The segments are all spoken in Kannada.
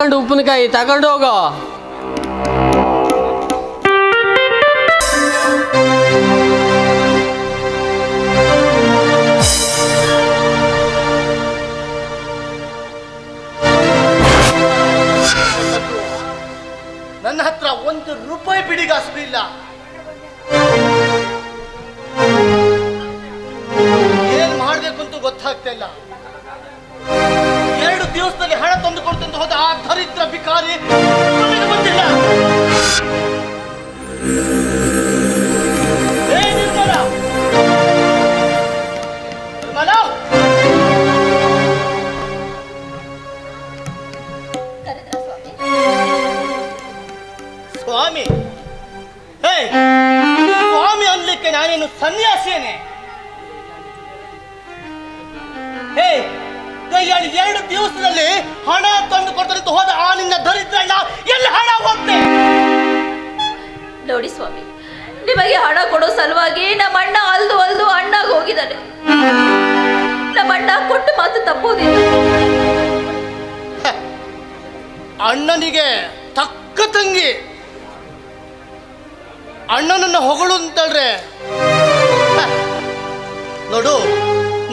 2 ಉಪ್ಪಿನಕಾಯಿ ತಗೊಂಡು ಹೋಗೋ. ನನ್ನ ಹತ್ರ 1 ರೂಪಾಯಿ ಬಿಡಿಗಾಸು ಇಲ್ಲ. ಏನ್ ಮಾಡ್ಬೇಕು ಅಂತ ಗೊತ್ತಾಗ್ತಾ ಇಲ್ಲ. 2 ದಿವಸದಲ್ಲಿ ಹಣ ತಂದು ಕೊಡ್ತಂತ ಹೋದ ಆ ದರಿದ್ರ ಭಿಕಾರಿ ನನಗೆ ಬಂದಿಲ್ಲ. ಸ್ವಾಮಿ, ಸ್ವಾಮಿ ಅನ್ಲಿಕ್ಕೆ ನಾನೇನು ಸನ್ಯಾಸಿಯೇನೆ? ಕೈಯಾಳಿ 2 ದಿವಸದಲ್ಲಿ ಹಣ ತಂದು ಕೊಡ್ತಾರೆ ಹೋದ ಆ ನಿನ್ನ ದರಿದ್ರ ಎಲ್ಲಿ ಹಣ ಹೋಗ್ತೆ? ನೋಡಿ ಸ್ವಾಮಿ, ನಿಮಗೆ ಹಣ ಕೊಡೋ ಸಲುವಾಗಿ ನಮ್ಮ ಅಣ್ಣ ಅಲ್ದು ಅಣ್ಣಾಗ ಹೋಗಿದ್ದಾನೆ. ನಮ್ಮ ಅಣ್ಣ ಕೊಟ್ಟು ಮಾತು ತಪ್ಪೋದಿಲ್ಲ. ಅಣ್ಣನಿಗೆ ತಕ್ಕ ತಂಗಿ ಅಣ್ಣನನ್ನ ಹೊಗಳು ಅಂತಳ್ರೆ ನೋಡು,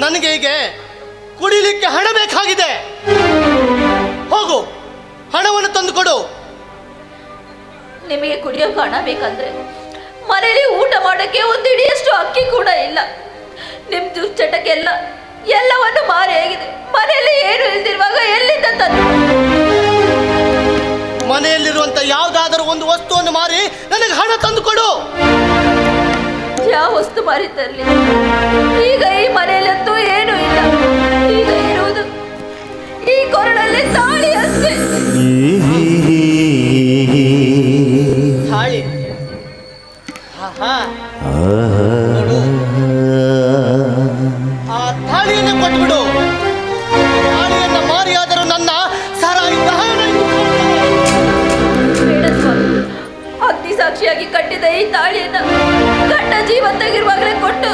ನನಗೆ ಈಗ ಕುಡಿಲಿಕ್ಕೆ ಹಣ ಬೇಕಾಗಿದೆ. ಹೋಗು, ಹಣವನ್ನು ತಂದು ಕೊಡು. ನಿಮಗೆ ಕುಡಿಯೋಕೆ ಹಣ ಬೇಕಂದ್ರೆ ಮನೆಯಲ್ಲಿ ಊಟ ಮಾಡೋಕ್ಕೆ 1 ಇಡಿಯಷ್ಟು ಅಕ್ಕಿ ಕೂಡ ಇಲ್ಲ. ನಿಮ್ ದುಶ್ಚಟಕ್ಕೆಲ್ಲ ಎಲ್ಲವನ್ನು ಮಾರಿ ಆಗಿದೆ. ಮನೆಯಲ್ಲಿ ಏನು ಇಲ್ದಿರುವಾಗ ಎಲ್ಲಿಂದ ತಂದು? ಮನೆಯಲ್ಲಿರುವಂತ ಯಾವುದಾದರೂ ಒಂದು ವಸ್ತುವನ್ನು ಮಾರಿ ನನಗೆ ಹಣ ತಂದು ಕೊಡು. ಯಾವ ವಸ್ತು ಮಾರಿ ತರಲಿ? ಈಗ ಈ ಮನೆಯಲ್ಲಂತೂ ಏನೂ ಇಲ್ಲ. ಈಗ ಇರುವುದು ಈ ಕೊರಳಲ್ಲಿ ತಾಳಿ ಅಷ್ಟೇ. ತಾಳಿ? ಆ ತಾಳಿಯನ್ನು ಕೊಟ್ಬಿಡು. ತಾಳಿಯನ್ನ ಮಾರಿಯಾದರೂ ನನ್ನ ಸಾರಾಯಿ ದಹನ ಬೇಡ ಸ್ವಾಮಿ, ಅಗ್ನಿ ಸಾಕ್ಷಿಯಾಗಿ ಕಟ್ಟಿದ ಈ ತಾಳಿಯನ್ನ ಗಂಡ ಜೀವಂತಾಗಿರುವಾಗಲೇ ಕೊಟ್ಟು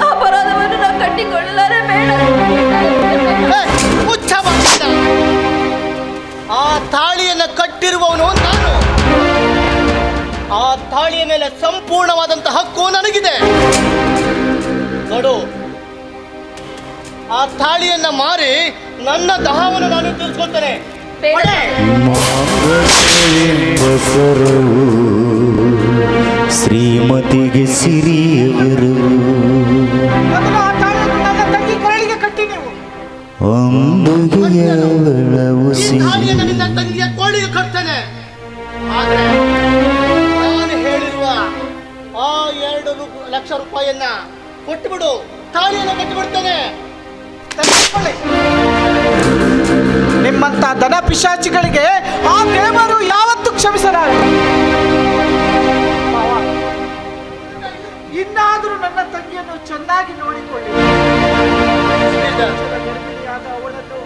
ಅಪರಾಧವನ್ನು ನಾವು ಕಟ್ಟಿಕೊಳ್ಳಲಾರೆ. ಬೇಡ. ಮುಚ್ಚ ಬಾಗಿಲ. ಆ ತಾಳಿಯನ್ನ ಕಟ್ಟಿರುವವನು ನಾನು. ಆ ತಾಳಿಯ ಮೇಲೆ ಸಂಪೂರ್ಣವಾದಂತಹ ಹಕ್ಕು ನನಗಿದೆ. ನೋಡು, ಆ ತಾಳಿಯನ್ನ ಮಾರಿ ನನ್ನ ದಹವನ್ನು ನಾನು ತಿಳಿಸ್ಕೊಳ್ತೇನೆ. ಶ್ರೀಮತಿಗೆ ಸಿರಿಯವರು ನಿನ್ನ ತಂಗಿಯ ಕೋಳಿಗೆ ಕಟ್ತೇನೆ. ಆದ್ರೆ ನಾನು ಹೇಳಿರುವ ಆ 2 ಲಕ್ಷ ರೂಪಾಯಿಯನ್ನ ಕೊಟ್ಟುಬಿಡು. ತಾಳಿಯನ್ನು ಕಟ್ಟಿಬಿಡ್ತೇನೆ. ನಿಮ್ಮಂತ ದನ ಪಿಶಾಚಿಗಳಿಗೆ ಆ ದೇವರು ಯಾವತ್ತೂ ಕ್ಷಮಿಸಲಾರ. ಇನ್ನಾದರೂ ನನ್ನ ತಂಗಿಯನ್ನು ಚೆನ್ನಾಗಿ ನೋಡಿಕೊಳ್ಳಿ. ಅವಳನ್ನು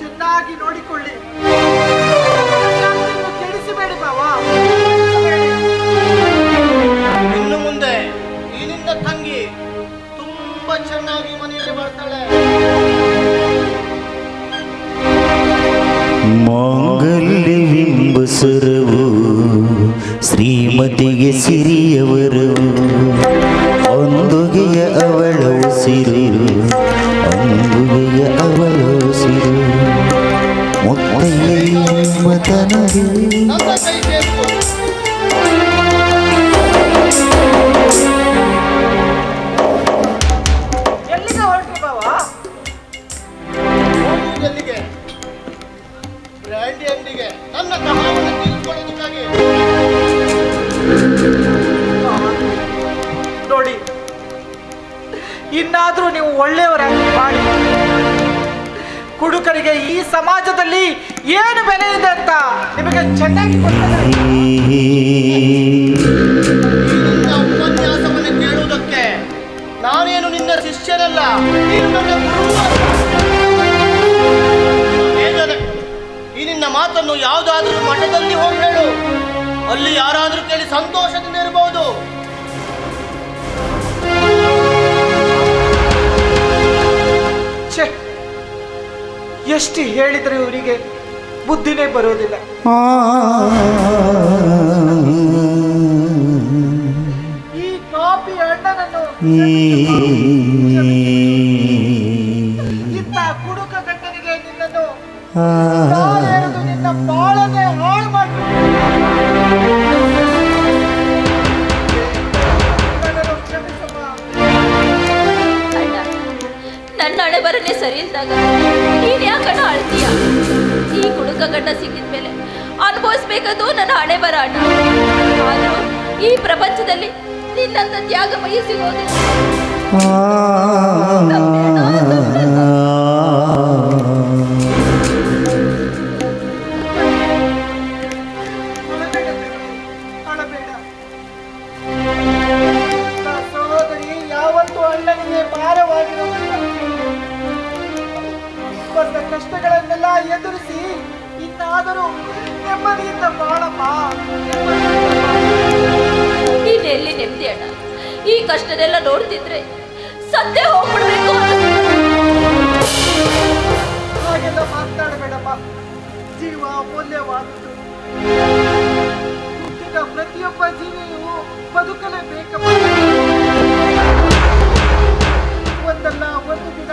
ಚೆನ್ನಾಗಿ ನೋಡಿಕೊಳ್ಳಿ. ಕೆಡಿಸಬೇಡಿ ಬಾವಾ. ಇನ್ನು ಮುಂದೆ ಈ ನಿನ್ನ ತಂಗಿ ತುಂಬಾ ಚೆನ್ನಾಗಿ ಮನೆಯಲ್ಲಿ ಮಾಡ್ತಾಳೆ. ಮಾಂಗಲ್ಯವೆಂಬಸರವು ಶ್ರೀಮತಿಗೆ ಸಿರಿಯವರು ಅಂದುಗೆಯ ಅವಳ ಉಸಿರು ಅಂದುಗೆಯ ಅವಳ ಉಸಿರು ಮುತ್ತಯ್ಯ ತನಗೆ ನನ್ನ ಕೈ ಬೇಕು. ಎಲ್ಲಿಗೆ ಹೊರಟು ಬಾವಾ? ಎಲ್ಲಿಗೆ? ಬ್ರ್ಯಾಂಡಿ ಅಂಗಡಿಗೆ ನನ್ನ ದಹವನ್ನು ತೀರಿಸಿಕೊಳ್ಳೋದಕ್ಕಾಗಿ. ನೋಡಿ, ಇನ್ನಾದ್ರೂ ನೀವು ಒಳ್ಳೆಯವರಾಗಿ ಮಾಡಿ. ಕುಡುಕರಿಗೆ ಈ ಸಮಾಜದಲ್ಲಿ ಏನು ಬೆಲೆ ಇದೆ ಅಂತ ನಿಮಗೆ ಚೆನ್ನಾಗಿ ಗೊತ್ತಿದೆ. ನಿನ್ನ ಉಪನ್ಯಾಸವನ್ನು ಕೇಳುವುದಕ್ಕೆ ನಾನೇನು ನಿನ್ನ ಶಿಷ್ಯನಲ್ಲ, ನೀನು ನನ್ನ ಗುರು. ಈ ನಿನ್ನ ಮಾತನ್ನು ಯಾವುದಾದ್ರೂ ಮಠದಲ್ಲಿ ಹೋಗಿ ಹೇಳು. ಅಲ್ಲಿ ಯಾರಾದರೂ ಕೇಳಿ ಸಂತೋಷದಿಂದ ಇರಬಹುದು. ಎಷ್ಟು ಹೇಳಿದ್ರೆ ಇವರಿಗೆ ಬುದ್ಧಿನೇ ಬರೋದಿಲ್ಲ. ಈ ಕಾಪಿ ಅಣ್ಣನನ್ನು ಇಂಥ ಕುಡುಕ ಗಂಡನಿಗೆ ನಿನ್ನನ್ನು ತಾಳೆರೆದು ನಿನ್ನ ಬಾಳನೆ ಹಾಳು ಮಾಡಿ ಕ್ಷಮಿಸಮ್ಮ. ಅಣ್ಣ, ನನ್ನ ಹಣೆ ಬರನೇ ಸರಿ ಇಲ್ದಾಗ ನೀನ್ ಯಾಕಣ್ಣ ಅಳ್ತೀಯ? ಈ ಕುಡುಕ ಗಂಡ ಸಿಕ್ಕಿದ ಮೇಲೆ ಅನುಭವಿಸ್ಬೇಕದು ನನ್ನ ಹಣೆ ಬರ ಅಣ್ಣ. ಆದ್ರೂ ಈ ಪ್ರಪಂಚದಲ್ಲಿ ನಿನ್ನಂತ ತ್ಯಾಗಮಯಿ ಸಿಗೋದಿಲ್ಲ. ಅಳಬೇಡ. ಸಹೋದರಿ ಯಾವತ್ತೂ ಅಣ್ಣನಿಗೆ ಭಾರವಾಗಿರುವುದಿಲ್ಲ. ಬಂದ ಕಷ್ಟಗಳನ್ನೆಲ್ಲ ಎದುರಿಸಿ ಇನ್ನಾದರೂ ನೆಮ್ಮದಿಯಿಂದ ಬಾಳಮ್ಮ. ನೀನೆಲ್ಲಿ ನೆಮ್ಮದಿ ಅಣ್ಣ? ಈ ಕಷ್ಟನೆಲ್ಲ ನೋಡ್ತಿದ್ರೆ ಸತ್ತೇ ಹೋಗ್ಬಿಡ್ಬೇಕು. ಹಾಗೆಲ್ಲ ಮಾತನಾಡಬೇಡಮ್ಮ. ಜೀವ ಅಮೂಲ್ಯವಾದದ್ದು. ಹುಟ್ಟಿದ ಪ್ರತಿಯೊಬ್ಬ ಜೀವಿಯು ಬದುಕಲೇಬೇಕಮ್ಮ. ಒಂದಲ್ಲ ಒಂದು ದಿನ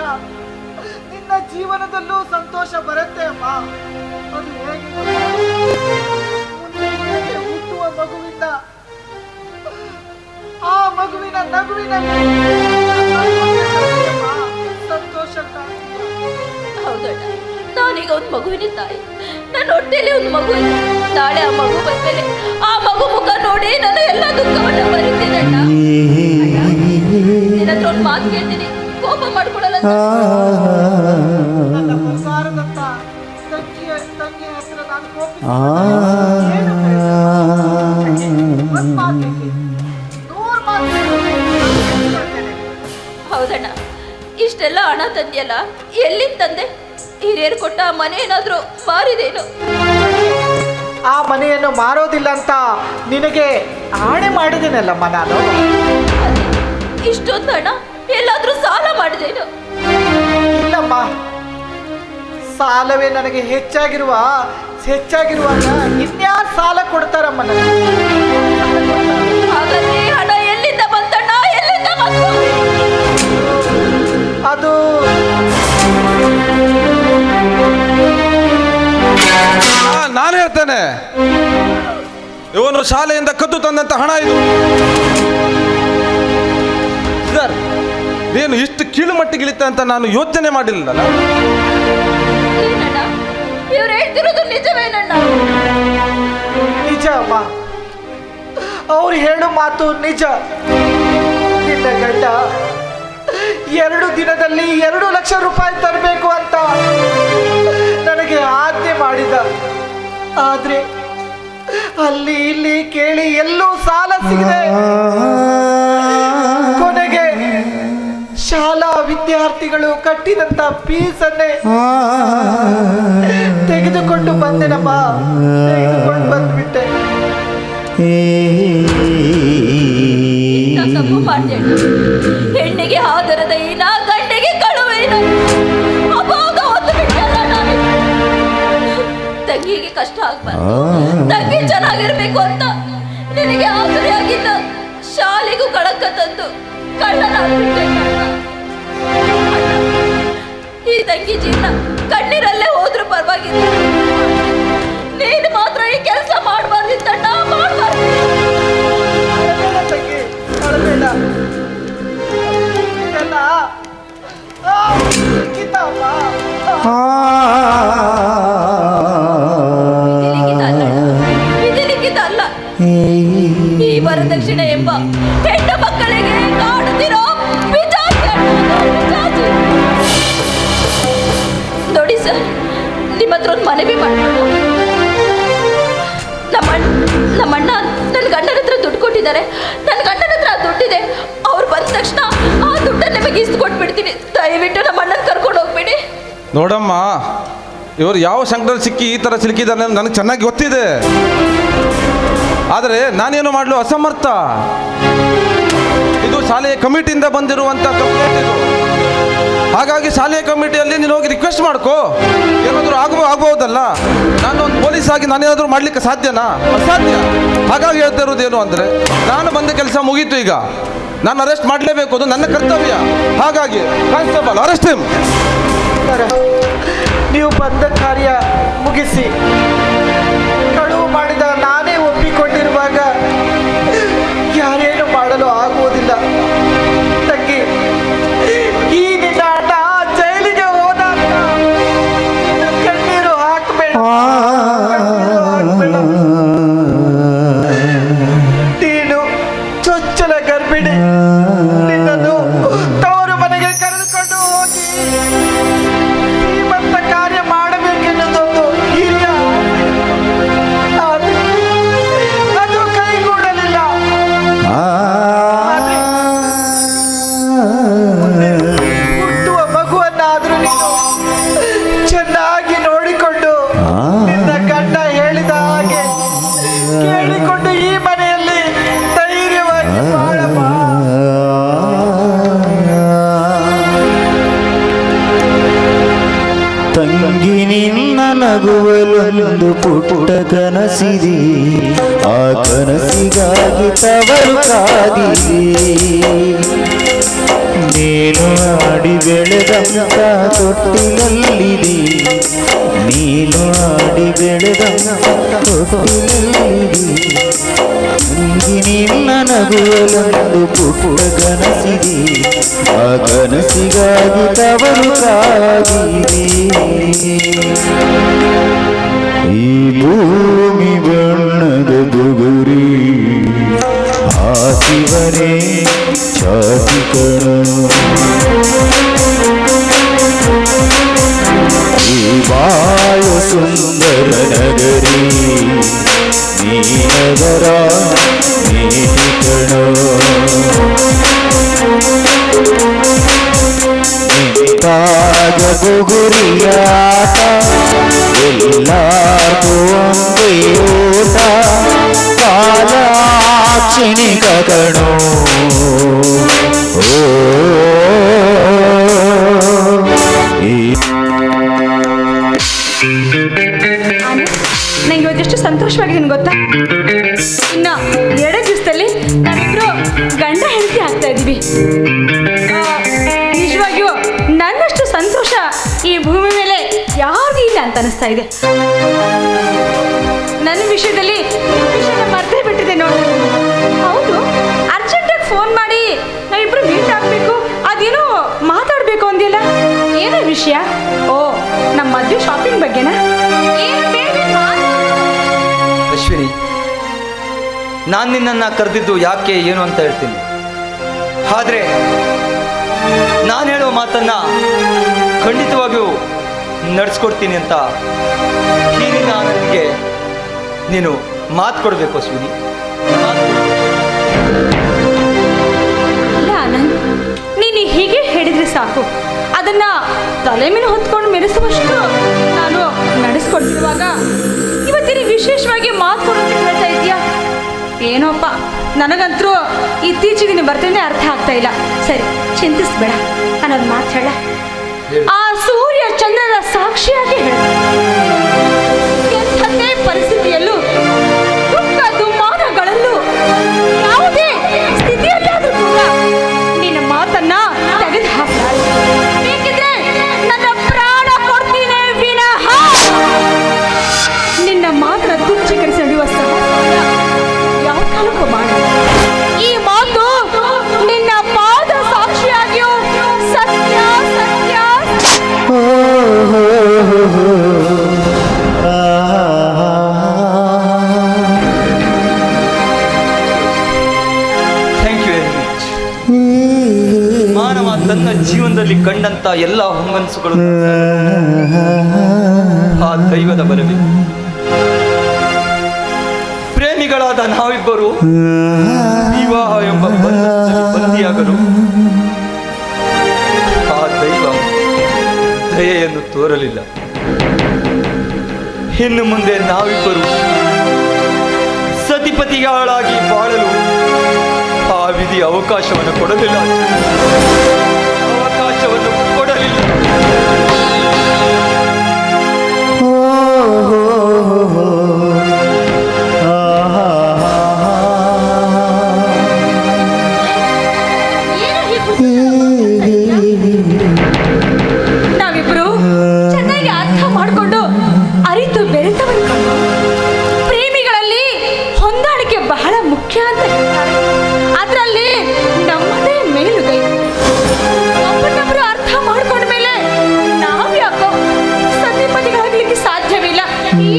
ನಿನ್ನ ಜೀವನದಲ್ಲೂ ಸಂತೋಷ ಬರುತ್ತೆ ಅಮ್ಮ. ಅದು ಹೇಗೆ ಮುಂದೆ ಹೇಗೆ ಹುಟ್ಟುವ ಮಗುವಿಂದ ಆ ಮಗುವಿನ ನಗುವಿನಲ್ಲಿ ಸಂತೋಷ ಕಾಣುತ್ತೆ. ಹೌದಣ್ಣ, ನಾನೀಗ ಒಂದು ಮಗುವಿನ ತಾಯಿ. ನನ್ನ ಹೊಟ್ಟೆಯಲ್ಲಿ ಒಂದು ಮಗು ಇದೆ. ನಾಳೆ ಆ ಮಗು ಬಂದ್ಮೇಲೆ ಆ ಮಗು ಮುಖ ನೋಡಿ ನಾನು ಎಲ್ಲ ದುಃಖವನ್ನ ಬರೀತೀನಣ್ಣ. ನಿನ್ನ ಹತ್ರ ಒಂದು ಮಾತು ಕೇಳ್ತೀನಿ, ಕೋಪ ಮಾಡ್ಕೊಳ್ಳಲ್ಲ. ನನ್ನ ಪ್ರಸಾರದತ್ತ ತಂಗಿ ಹತ್ರ ನಾನು ಹೌದಣ್ಣ, ಇಷ್ಟೆಲ್ಲ ಹಣ ತಂದೆಯಲ್ಲ, ಎಲ್ಲಿಂದ ತಂದೆ? ಹಿರಿಯರು ಕೊಟ್ಟ ಮನೆ ಏನಾದ್ರೂ ಮಾರಿದೇನು? ಆ ಮನೆಯನ್ನು ಮಾರೋದಿಲ್ಲ ಅಂತ ನಿನಗೆ ಆಣೆ ಮಾಡಿದ್ದೇನಲ್ಲಮ್ಮ ನಾನು. ಇಷ್ಟೊಂದು ಹಣ ಎಲ್ಲಾದ್ರೂ ಸಾಲ ಮಾಡಿದೇನು? ಇಲ್ಲಮ್ಮ, ಸಾಲವೇ ನನಗೆ ಹೆಚ್ಚಾಗಿರುವಾಗ ಇನ್ಯಾರು ಸಾಲ ಕೊಡ್ತಾರಮ್ಮ ನನಗೆ? ಹಾಗಾದ್ರೆ ಹಣ ಎಲ್ಲಿಂದ ಬಂತಣ್ಣ? ಎಲ್ಲಿಂದ ಬಂತು? ಅದು ನಾನು ಹೇಳ್ತೇನೆ, ಇವನು ಶಾಲೆಯಿಂದ ಕದ್ದು ತಂದಂತ ಹಣ ಇದು. ಸರ್, ನೀನು ಇಷ್ಟು ಕೀಳು ಮಟ್ಟಿಗಿಳಿತ ಅಂತ ನಾನು ಯೋಚನೆ ಮಾಡಿಲ್ಲಲ್ಲ. ಏನಣ್ಣ, ಇವ್ರು ಹೇಳ್ತಿರೋದು ನಿಜವೇನಣ್ಣ? ನಿಜ ಅಮ್ಮ, ಅವ್ರು ಹೇಳೋ ಮಾತು ನಿಜ. ನಿನ್ನ ಗಂಡ 2 ದಿನದಲ್ಲಿ 2 ಲಕ್ಷ ರೂಪಾಯಿ ತರಬೇಕು ಅಂತ ನನಗೆ ಆಜ್ಞೆ ಮಾಡಿದ. ಆದ್ರೆ ಅಲ್ಲಿ ಇಲ್ಲಿ ಕೇಳಿ ಎಲ್ಲೂ ಸಾಲ ಸಿಗದೆ ಕೊನೆಗೆ ಶಾಲಾ ವಿದ್ಯಾರ್ಥಿಗಳು ಕಟ್ಟಿದಂತ ಫೀಸನ್ನೇ ತೆಗೆದುಕೊಂಡು ಬಂದೆನಮ್ಮ. ತೆಗೆದುಕೊಂಡು ಬಂದ್ಬಿಟ್ಟೆ. ತಪ್ಪು ಮಾಡ್ದೆ. ಹೆಣ್ಣಿಗೆ ಆದರದ ಏನ, ಗಂಡಿಗೆ ಕಳುವೇನ? ಅವಾಗ ಹೊತ್ತು ಬಿಟ್ಟಲ್ಲ ನಾನು. ತಂಗಿಗೆ ಕಷ್ಟ ಆಗ್ಬಾರ್ದು, ತಂಗಿ ಚೆನ್ನಾಗಿರ್ಬೇಕು ಅಂತ ನಿನಗೆ ಆಸರೆ ಆಗಿದ್ದ ಶಾಲೆಗೂ ಕಳಂಕ ತಂದು ಕಳ್ಳನಾಗ್ಬಿಟ್ಟೆ. ಈ ತಂಗಿ ಜೀವನ ಕಣ್ಣೀರಲ್ಲೇ ಹೋದ್ರೂ ಪರವಾಗಿಲ್ಲ. ನೀನು ಮಾತ್ರ ಈ ಕೆಲಸ ಮಾಡಬಾರ್ದಿತ್ತಣ್ಣ, ಮಾಡಬಾರ್ದು. ತಂಗಿ ಅಳಬೇಡ. ಇದೆಲ್ಲ ಇದಕ್ಕಿಂತ ಅಲ್ಲ. ಈ ವರದಕ್ಷಿಣೆ ಎಂಬ ಹೆಣ್ಣು ಮಕ್ಕಳಿಗೆ ಕಾಡುತ್ತಿರೋ ಪಿಶಾಚಿ ಪಿಶಾಚಿ. ನೋಡಿ ಸರ್, ನಿಮ್ಮ ಹತ್ರ ಒಂದು ಮನವಿ ಮಾಡ್ಬೋದು. ನಮ್ಮಣ್ಣ ನನ್ನ ಗಂಡನ ಹತ್ರ ದುಡ್ಡು ಕೊಟ್ಟಿದ್ದಾರೆ. ನನ್ನ ಗಂಡನ ಹತ್ರ ದುಡ್ಡಿದೆ. ಅವ್ರು ಬಂದ ತಕ್ಷಣ ಆ ದುಡ್ಡನ್ನ ನಿಮಗೆ ಇಸ್ಕೊಟ್ಬಿಡ್ತೀನಿ. ದಯವಿಟ್ಟು ನಮ್ಮ ಅಣ್ಣನ ಕರ್ಕೊಂಡು ಹೋಗ್ಬೇಡಿ. ನೋಡಮ್ಮ, ಇವರು ಯಾವ ಸಂಕಟದಲ್ಲಿ ಸಿಕ್ಕಿ ಈ ಥರ ಸಿಲುಕಿದ್ದಾರೆ ನನಗೆ ಚೆನ್ನಾಗಿ ಗೊತ್ತಿದೆ. ಆದರೆ ನಾನೇನು ಮಾಡಲು ಅಸಮರ್ಥ. ಇದು ಶಾಲೆಯ ಕಮಿಟಿಯಿಂದ ಬಂದಿರುವಂಥ ಕಂಪ್ಲೇಂಟ್ ಇದು. ಹಾಗಾಗಿ ಶಾಲೆಯ ಕಮಿಟಿಯಲ್ಲಿ ನೀನು ಹೋಗಿ ರಿಕ್ವೆಸ್ಟ್ ಮಾಡ್ಕೋ, ಏನಾದರೂ ಆಗ್ಬೋದಲ್ಲ. ನಾನು ಒಂದು ಪೊಲೀಸ್ ಆಗಿ ನಾನೇನಾದರೂ ಮಾಡಲಿಕ್ಕೆ ಸಾಧ್ಯನಾ? ಅಸಾಧ್ಯ. ಹಾಗಾಗಿ ಹೇಳ್ತಾ ಇರೋದೇನು ಅಂದರೆ, ನಾನು ಬಂದ ಕೆಲಸ ಮುಗೀತು, ಈಗ ನಾನು ಅರೆಸ್ಟ್ ಮಾಡಲೇಬೇಕು, ಅದು ನನ್ನ ಕರ್ತವ್ಯ. ಹಾಗಾಗಿ ಕಾನ್ಸ್ಟೇಬಲ್ ಅರೆಸ್ಟ್ ಹಿಮ್. ನೀವು ಬಂದ ಕಾರ್ಯ ಮುಗಿಸಿ ಕಳುವು ಮಾಡಿದ ನಾನೇ ಒಪ್ಪಿಕೊಂಡಿರುವಾಗ ಯಾರೇನು ಮಾಡಲು ಆಗುವುದಿಲ್ಲ. ತಂಗಿ, ಈ ನಿನ್ನ ಅಣ್ಣ ಜೈಲಿಗೆ ಹೋದಾಗ ಕಣ್ಣೀರು ಹಾಕಬೇಡ. ನೀನು ಚೊಚ್ಚಲ ಗರ್ಭಿಣಿ, ನಿನ್ನನ್ನು ತವರು ಮನೆಗೆ ಕರೆದುಕೊಂಡು ಹೋಗಿ ಶ್ರೀಮಂತ ಕಾರ್ಯ ಮಾಡಬೇಕೆನ್ನುವುದೊಂದು ಹಿರಿಯ ಆಸೆ. ಅದು ಕೈಗೂಡಲಿಲ್ಲ. ಹುಟ್ಟುವ ಮಗುವನ್ನಾದ್ರೂ ನೀನು ಚೆನ್ನಾಗಿ ನೋಡಿಕೊಂಡು ನಿನ್ನ ಗಂಡ ಹೇಳಿದ ಹಾಗೆ ಕೇಳಿಕೊಂಡು ಈ ಮನೆಯಲ್ಲಿ ಧೈರ್ಯವಾಗಿ ಬಾಳಮ್ಮ. ತಂಗಿ ನಿನ್ನ ನಗುವಲೊಂದು ಪುಟ್ಟ ಕನಸಿದೆ, ಆ ಕನಸಿಗಾಗಿ ತವರು ಕಾದಿದೆ. ನೀನು ಆಡಿ ಬೆಳೆದಂತ ತೊಟ್ಟಿಲಲ್ಲಿದೆ, ನೀನು ಆಡಿ ಬೆಳೆದಂತ ತೊಟ್ಟಿಲಲ್ಲಿದೆ. ತಂಗಿ ನಿನ್ನ ನಗುವಲೊಂದು ಪುಟ್ಟ ಕನಸಿದೆ, ಆ ಕನಸಿಗಾಗಿ ತವರು ಕಾದಿದೆ. ಈ ಭೂಮಿ ಬಣ್ಣದ ಬುಗುರಿ ಆ ಶಿವನೇ ಚಾತಿ ಕಣೋ. ಈ ಬಾಳು ಸುಂದರ ನಗರಿ ನೀ ನಗರ ನೀತಿ ಕಣೋ. ನಿಂತಾಗ ಬುಗುರಿಯಾಟ ಎಲ್ಲಾರ್ಗೂ ಒಂದೇ ಊಟ, ಕಾಲಾಕ್ಷಿಣಿಕ ಕಣೋ. ನಂಗೆ ಇವತ್ತೆಷ್ಟು ಸಂತೋಷವಾಗಿದ್ದೀನಿ ಗೊತ್ತಾ? ಇನ್ನ 2 ದಿವಸದಲ್ಲಿ ನಾವಿಬ್ರು ಗಂಡ ಹೆಂಡತಿ ಆಗ್ತಾ ಇದ್ದೀವಿ. ನಿಜವಾಗಿಯೂ ನನ್ನಷ್ಟು ಸಂತೋಷ ಈ ಭೂಮಿ ಮೇಲೆ ಯಾರಿಗೂ ಇಲ್ಲ ಅಂತ ಅನಿಸ್ತಾ ಇದೆ. ನನ್ನ ವಿಷಯದಲ್ಲಿ ಮರ್ತೇ ಬಿಟ್ಟಿದೆ ನೋಡಿ. ಹೌದು, ಅರ್ಜೆಂಟಾಗಿ ಫೋನ್ ಮಾಡಿ ನಾವಿಬ್ರು ಮೀಟ್ ಆಗಬೇಕು, ಅದೇನೋ ಮಾತಾಡಬೇಕು ಅಂದಿಲ್ಲ. ಏನೋ ವಿಷಯ? ಓ, ನಮ್ಮ ಮದುವೆ ಶಾಪಿಂಗ್ ಬಗ್ಗೆನಾ? ಅಶ್ವಿನಿ, ನಾನು ನಿನ್ನನ್ನು ಕರೆದಿದ್ದು ಯಾಕೆ ಏನು ಅಂತ ಹೇಳ್ತೀನಿ. ಆದರೆ ನಾನು ಹೇಳೋ ಮಾತನ್ನು ಖಂಡಿತವಾಗಿಯೂ ನಡೆಸ್ಕೊಡ್ತೀನಿ ಅಂತ ಹೀರಿನ ನನಗೆ ನೀನು ಮಾತು ಕೊಡಬೇಕು ಅಶ್ವಿನಿ. ಇಲ್ಲ ಆನಂದ್, ನೀನು ಹೀಗೆ ಹೇಳಿದ್ರೆ ಸಾಕು. ಅದನ್ನು ತಲೆ ಮೇಲೆ ಹೊತ್ಕೊಂಡು ಮೆರೆಸುವಷ್ಟು ನಾನು ನಡೆಸ್ಕೊಡ್ತಿರುವಾಗ ಇವತ್ತಿನ ವಿಶೇಷವಾಗಿ ಮಾತು ಕೊಡೋದು ಹೇಳ್ತಾ ಇದೆಯಾ? ಏನೋಪ್ಪ, ನನಗಂತರೂ ಇತ್ತೀಚೆಗೆ ನೀನು ಬರ್ತೇನೆ ಅರ್ಥ ಆಗ್ತಾ ಇಲ್ಲ. ಸರಿ, ಚಿಂತಿಸ್ಬೇಡ, ನಾನೊಂದು ಮಾತು ಹೇಳ. ಆ ಸೂರ್ಯ ಚಂದ್ರನ ಸಾಕ್ಷಿಯಾಗಿ ಹೇಳ, ಎಂಥದ್ದೇ ಪರಿಸ್ಥಿತಿಯಲ್ಲೂ ದುಃಖ ದುಮ್ಮಾನಗಳಲ್ಲೂ ಯಾವುದೇ ಸ್ಥಿತಿಯಲ್ಲಾದರೂ ಕೂಡ ನಿನ್ನ ಮಾತನ್ನ ತೆಗೆದು ಹಾಕ್ತಾಳೆ. ಬೇಕಿದ್ರೆ ನನ್ನ ಪ್ರಾಣ ಕೊಡ್ತೀನಿ ವಿನಃ ನಿನ್ನ ಮಾತನ್ನ ತುಚ್ಛೀಕರಿಸಿ ನಡೆಯುವ ಸಾಹಸ ಯಾವ ಕಾಲಕ್ಕೂ ಮಾಡ. ಈ ಮಾತು ನಿನ್ನ ಪಾದ ಸಾಕ್ಷಿಯಾಗಿಯೂ ಸತ್ಯ ಸತ್ಯ. Thank you very much. ಮಾನವ ತನ್ನ ಜೀವನದಲ್ಲಿ ಕಂಡಂತ ಎಲ್ಲ ಹುಮ್ಮನಸುಗಳು ಆ ದೈವದ ಬರವೇ. ಪ್ರೇಮಿಗಳಾದ ನಾವಿಬ್ಬರು ವಿವಾಹ ಎಂಬ ಬಂದಿಯಾಗಲು ಆ ದೈವ ದಯೆಯನ್ನು ತೋರಲಿಲ್ಲ. ಇನ್ನು ಮುಂದೆ ನಾವಿಬ್ಬರು ಸತಿಪತಿಗಳಾಗಿ ಬಾಳಲು ಆ ವಿಧಿ ಅವಕಾಶವನ್ನು ಕೊಡಲಿಲ್ಲ. ಅವಕಾಶವನ್ನು ಕೊಡಲಿಲ್ಲ.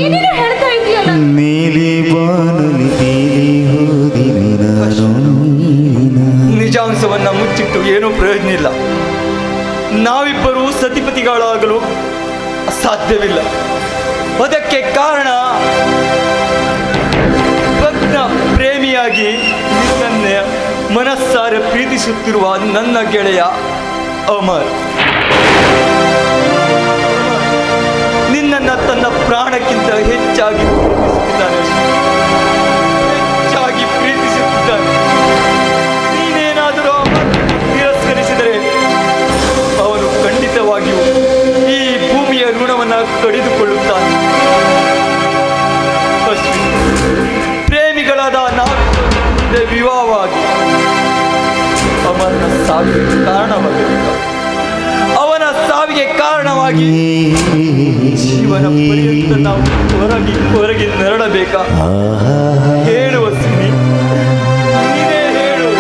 ಏನೇನು ಹೇಳ್ತಾ ಇದೆಯಲ್ಲ. ನೀಲಿ ಬಾನಲಿ ನೀಲಿ ಹೋದಿನಿ ನಾನು ನಿಜಾಂಶವನ್ನ ಮುಚ್ಚಿಟ್ಟು ಏನೂ ಪ್ರಯೋಜನ ಇಲ್ಲ. ನಾವಿಬ್ಬರು ಸತಿಪತಿಗಳಾಗಲು ಸಾಧ್ಯವಿಲ್ಲ. ಅದಕ್ಕೆ ಕಾರಣ ಭಕ್ತ ಪ್ರೇಮಿಯಾಗಿ ನಿನ್ನನ್ನೇ ಮನಸ್ಸಾರೆ ಪ್ರೀತಿಸುತ್ತಿರುವ ನನ್ನ ಗೆಳೆಯ ಅಮರ್ ನಿನ್ನನ್ನ ತನ್ನ ಪ್ರಾಣಕ್ಕಿಂತ ಹೆಚ್ಚಾಗಿ ಪ್ರೀತಿಸುತ್ತಿದ್ದಾನೆ. ನೀನೇನಾದರೂ ಅಮರನ್ನು ತಿರಸ್ಕರಿಸಿದರೆ ಅವನು ಖಂಡಿತವಾಗಿಯೂ ಈ ಭೂಮಿಯ ಋಣವನ್ನು ಕಡಿದುಕೊಳ್ಳುತ್ತಾನೆ. ಪ್ರೇಮಿಗಳಾದ ನಾವು ವಿವಾಹವಾಗಿ ಅಮರನ ಸಾವಿಗೆ ಕಾರಣವಾಗಲಿಲ್ಲ. ಅವನ ಸಾವಿಗೆ ಕಾರಣವಾಗಿ ಜೀವನ ಪರ್ಯಂತ ನಾವು ಹೊರಗೆ ನರಳಬೇಕಾ? ಹೇಳುವ ಸಿನಿ, ನೀನೇ ಹೇಳು.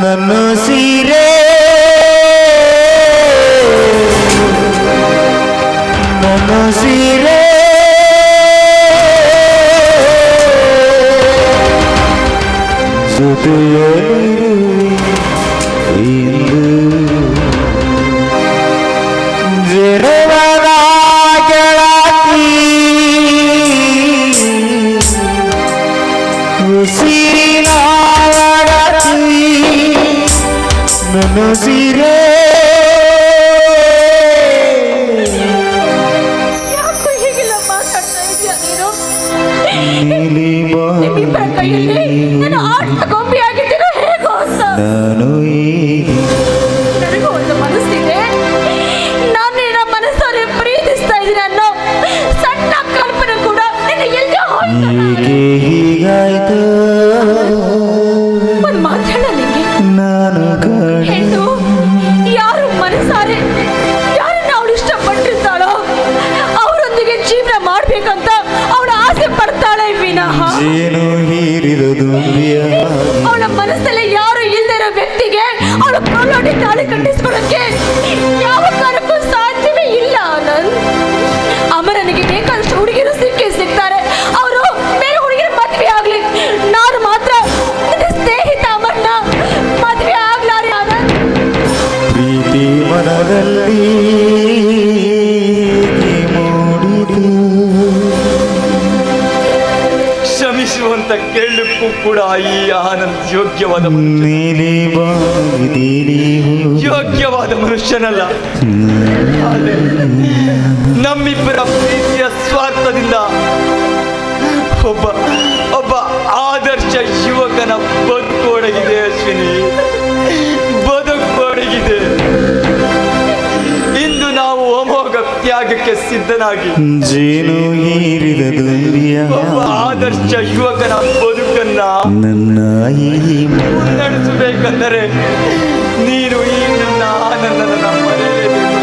ನನ್ನ ಸೀರೆ ನನ್ನ ಸೀರೆ ಜೊತೆಯಲ್ಲಿರುವೆ ಇಂದು ಜರವರ ಗೆಳತಿ ಉಸಿರಿನ ಒಡತಿ ನನ್ನ ಸೀರೆ ಯಾಕೋ ಹೀಗೆಲ್ಲ ಮಾತಾಡ್ತಾ ಇದೆಯಾ ನೀನು? ನೀಲಿ ನಿಮ್ಮಿಬ್ಬರ ಕೈಯಲ್ಲಿ ನಾನು ಆಟ ಗೊಂಬೆಯಾಗಿದ್ದೀನೋ ಹೇಗೋ ಅಂತ ನಾನು ನನಗೂ ಒಂದು ಮನಸ್ಸಿದೆ. ನಾನು ನಿನ್ನ ಮನಸ್ಸಲ್ಲಿ ಪ್ರೀತಿಸ್ತಾ ಇದ್ದೀನಿ ಅನ್ನೋ ಸಣ್ಣ ಕಲ್ಪನೆ ಕೂಡ ನಿನ್ನ ಎಲ್ಲಿ ಹೋಯ್ತು? ಏಕೆ ಹೀಗಾಯ್ತು ಒಂದು ಮಾತಾಡ ನಿಂಗೆ. ನಾನು ಹೆಣ್ಣು ಯಾರು ಮನಸ್ಸಾರೆ ಯಾರನ್ನ ಅವಳು ಇಷ್ಟಪಟ್ಟಿರ್ತಾಳೋ ಅವರೊಂದಿಗೆ ಜೀವನ ಮಾಡ್ಬೇಕಂತ ಅವಳು ಆಸೆ ಪಡ್ತಾಳೆ ವಿನಃ ಜೇನು ಹೀರಿದ ದುಂಬಿಯ ಅವಳ ಮನಸ್ಸಲ್ಲಿ ಯಾರು ಇಲ್ದೇ ಇರೋ ವ್ಯಕ್ತಿಗೆ ಅವಳು ಕೊಳ್ಳೋಡಿ ತಾಳಿ ಕಟ್ಟಿಸ್ಕೊಳ್ಳೋಕೆ ಯಾವ ಕಾರಣಕ್ಕೂ ಸಾಧ್ಯವೇ ಇಲ್ಲ. ಆನಂದ್, ಅಮರನಿಗೆ ಬೇಕಾದಷ್ಟು ಹುಡುಗಿರು ಸಿಗ್ತಾರೆ. ಅವರು ಬೇರೆ ಹುಡುಗಿರ ಮದುವೆ ಆಗ್ಲಿ, ನಾನು ಮಾತ್ರ ನನ್ನ ಸ್ನೇಹಿತ ಅಮರ್ನ ಮದುವೆ ಆಗ್ಲಾರೆ. ಆನಂದ್, ಪ್ರೀತಿ ಮನದಲ್ಲಿ ಮೂಡಿತು ಕ್ಷಮಿಸುವಂತ ಕೇಳಲಿಕ್ಕೂ ಕೂಡ ಈ ಆನಂದ್ ಯೋಗ್ಯವಾದ ಮನುಷ್ಯ. ನೀಲಿ ಬಾಗಿದೀಲಿ ಯೋಗ್ಯವಾದ ಮನುಷ್ಯನಲ್ಲ. ಆದರೆ ನಮ್ಮಿಬ್ಬರ ಪ್ರೀತಿಯ ಸ್ವಾರ್ಥದಿಂದ ಒಬ್ಬ ಆದರ್ಶ ಯುವಕನ ಬದುಕೋಡಗಿದೆ. ಅಶ್ವಿನಿ, ಬದುಕೋಡಗಿದೆ. ಇಂದು ನಾವು ಅಮೋಘ ತ್ಯಾಗಕ್ಕೆ ಸಿದ್ಧನಾಗಿ ಜೇನು ಹೀರಿದ ದುಂಬಿಯ ಒಬ್ಬ ಆದರ್ಶ ಯುವಕನ ಬದುಕನ್ನ ನನ್ನ ಈ ಮುನ್ನಡೆಸಬೇಕೆಂದರೆ ನೀನು ಈ ನನ್ನ ಆನಂದನ ಮರೆಯಲೇಬೇಕು.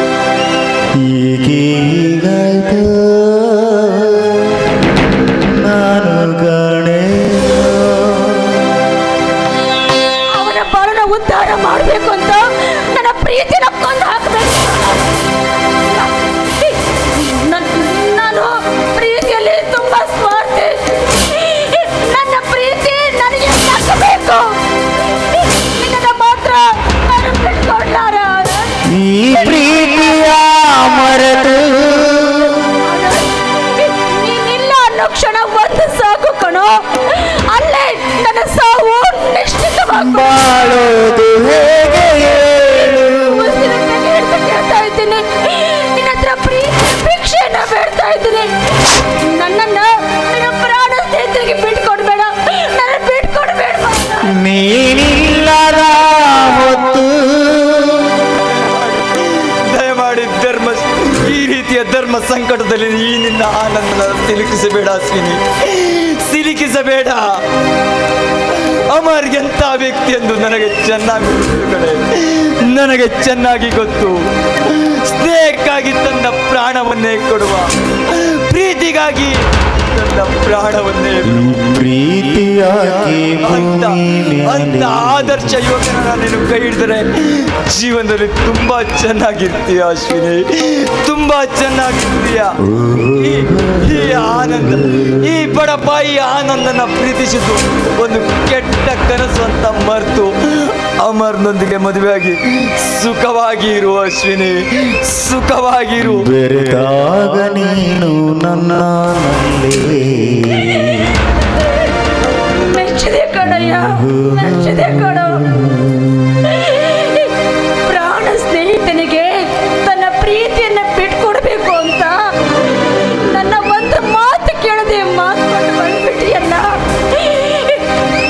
ಏಕೆ ಹೀಗಾಯ್ತು ನಾನು ಕಾಣೆ ಅವನ ಬಾಳನ ಉದ್ಧಾರ ಮಾಡಬೇಕು ಅಂತ ನನ್ನ ಪ್ರೀತಿನ ಕೊಂದು ಹಾಕಬೇಕು. ನಾನು ಪ್ರೀತಿಯಲ್ಲಿ ತುಂಬಾ ಸ್ವಾರ್ಥಿ. ನನ್ನ ಪ್ರೀತಿ ನನಗೆ ಸಾಕಬೇಕು. ನಿನ್ನ ಮಾತ್ರ ನಾನು ಬಿಟ್ಕೊಡ್ಲಾರ. ಈ ಪ್ರೀತಿಯ ಮರೆತು ನೀನಿಲ್ಲ ಅನ್ನೋ ಕ್ಷಣ ಒಂದು ಸಾಕು ಕಣೋ. ಅಲ್ಲೇ ನನ್ನ ಸಾವು ನಿಶ್ಚಿತವಾಗಿ ಬಾಳೋದು ಹೇಗೆ ಹೇಳು ಕೇಳ್ತಾ ಇದ್ದೀನಿ. ನಿನ್ನ ಹತ್ರ ಪ್ರೀತಿ ಭಿಕ್ಷೆಯನ್ನ ಬೇಡ್ತಾ ಇದ್ದೀನಿ. ನನ್ನನ್ನ ನಿನ್ನ ಪ್ರಾಣ ಸ್ನೇಹಿತರಿಗೆ ಬಿಟ್ಕೊಡ್ಬೇಡ. ನನ್ನ ಬಿಟ್ಕೊಡ್ಬೇಡ. ನೀನಿಲ್ಲದ ಹೊತ್ತು ದಯಮಾಡಿ ಈ ರೀತಿಯ ಧರ್ಮ ಸಂಕಟದಲ್ಲಿ ಈ ನಿನ್ನ ಆನಂದ ಸಿಲುಕಿಸಬೇಡ ಅಶ್ವಿನಿ, ಸಿಲುಕಿಸಬೇಡ. ಅಮರ್ ಎಂಥ ವ್ಯಕ್ತಿ ಎಂದು ನನಗೆ ಚೆನ್ನಾಗಿ ಗೊತ್ತು ಕಣೆ, ನನಗೆ ಚೆನ್ನಾಗಿ ಗೊತ್ತು. ಸ್ನೇಹಕ್ಕಾಗಿ ತನ್ನ ಪ್ರಾಣವನ್ನೇ ಕೊಡುವ, ಪ್ರೀತಿಗಾಗಿ ತನ್ನ ಪ್ರಾಣವನ್ನೇ ಪ್ರೀತಿಯಾಗಿ ಅಂತ ಆದರ್ಶ ಯುವಕನ ನೀನು ಕೈ ಹಿಡಿದರೆ ಜೀವನದಲ್ಲಿ ತುಂಬಾ ಚೆನ್ನಾಗಿರ್ತೀಯ ಅಶ್ವಿನಿ, ತುಂಬಾ ಚೆನ್ನಾಗಿರ್ತೀಯ. ಆನಂದ, ಈ ಬಡಪಾಯಿ ಆನಂದನ ಪ್ರೀತಿಸಿದ್ದು ಒಂದು ಕೆಟ್ಟ ಕನಸು ಅಂತ ಮರೆತು ಅಮರ್ನೊಂದಿಗೆ ಮದುವೆಯಾಗಿ ಸುಖವಾಗಿ ಇರು ಅಶ್ವಿನಿ, ಸುಖವಾಗಿರು. ಬೆರೆತಾಗ ನೀನು ನನ್ನಲ್ಲಿ ಮೆಚ್ಚಿದೆ ಕಣಯ್ಯ, ಮೆಚ್ಚಿದೆ ಕಣ. ಪ್ರಾಣ ಸ್ನೇಹಿತನಿಗೆ ತನ್ನ ಪ್ರೀತಿಯನ್ನ ಬಿಟ್ಕೊಡ್ಬೇಕು ಅಂತ ನನ್ನ ಒಂದು ಮಾತು ಕೇಳದೆ ಮಾತುಕೊಂಡು ಬಂದ್ಬಿಟ್ಟಿಯಲ್ಲ.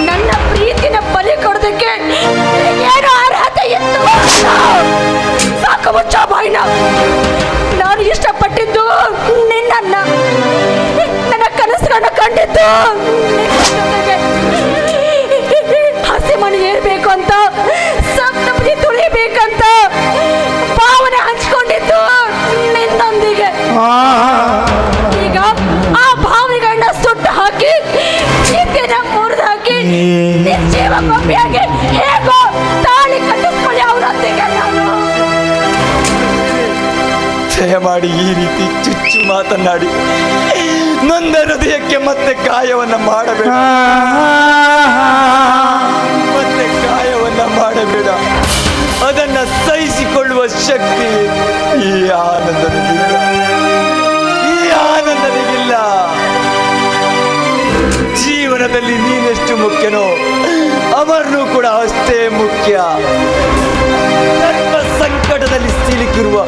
ನನ್ನ ಪ್ರೀತಿನ ಬಲಿ ಕೊಡೋದಕ್ಕೆ ಏನು ಅರ್ಹತೆ ಇತ್ತು? ಸಾಕು ಮುಚ್ಚ ಬಾಯಿನ. ನಾನು ಇಷ್ಟಪಟ್ಟಿದ್ದು ನಿನ್ನನ್ನ, ನನ್ನ ಕನಸುಗಳನ್ನ ಕಂಡಿದ್ದು ಹಸಿ ಮನೆ ಏರ್ಬೇಕು ಅಂತ, ಸಪ್ತಪದಿ ತುಳಿಬೇಕಂತ ಭಾವನೆ ಹಂಚ್ಕೊಂಡಿದ್ದು ನಿನ್ನೊಂದಿಗೆ. ಈಗ ಆ ಭಾವನೆಗಳನ್ನ ಸುಟ್ಟು ಹಾಕಿ ಪ್ರೀತಿಯನ್ನ ಮುರಿದು ಹಾಕಿ ಜೀವ ಗೊಂಬೆಯಾಗಿ ಹೇಗೋ ತಾಳಿ ಕಟ್ಟಿಸ್ಕೊಳ್ಳಿ ಅವರೊಂದಿಗೆ. ನಾನು ದಯಮಾಡಿ ಈ ರೀತಿ ಚುಚ್ಚು ಮಾತನಾಡಿ ನೊಂದ ಹೃದಯಕ್ಕೆ ಮತ್ತೆ ಗಾಯವನ್ನ ಮಾಡಬೇಡ, ಮತ್ತೆ ಗಾಯವನ್ನ ಮಾಡಬೇಡ. ಅದನ್ನ ಸಹಿಸಿಕೊಳ್ಳುವ ಶಕ್ತಿ ಈ ಆನಂದನಿಗಿಲ್ಲ, ಈ ಆನಂದನಿಗಿಲ್ಲ. ಜೀವನದಲ್ಲಿ ನೀನೆಷ್ಟು ಮುಖ್ಯನೋ ಅಮರ್ನು ಕೂಡ ಅಷ್ಟೇ ಮುಖ್ಯ. ಧರ್ಮ ಸಂಕಟದಲ್ಲಿ ಸಿಲುಕಿರುವ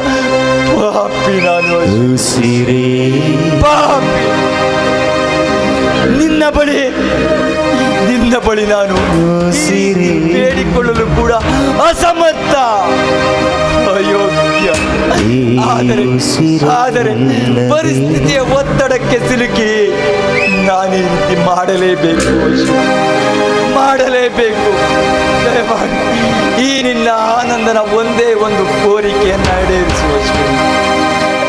ಪಾಪಿ ನಾನು, ಉಸಿರೇ ಪಾಪಿ. ನಿನ್ನ ಬಳಿ ನಾನು ಉಸಿರೇ ಬೇಡಿಕೊಳ್ಳಲು ಕೂಡ ಅಸಮರ್ಥ, ಅಯೋಗ್ಯ. ಆದರೆ ಪರಿಸ್ಥಿತಿಯ ಒತ್ತಡಕ್ಕೆ ಸಿಲುಕಿ ನಾನೀ ರೀತಿ ಮಾಡಲೇಬೇಕು, ಮಾಡಲೇಬೇಕು. ದಯಮಾಡಿ ಈ ನಿನ್ನ ಆನಂದನ ಒಂದೇ ಒಂದು ಕೋರಿಕೆಯನ್ನ ಈಡೇರಿಸುವ,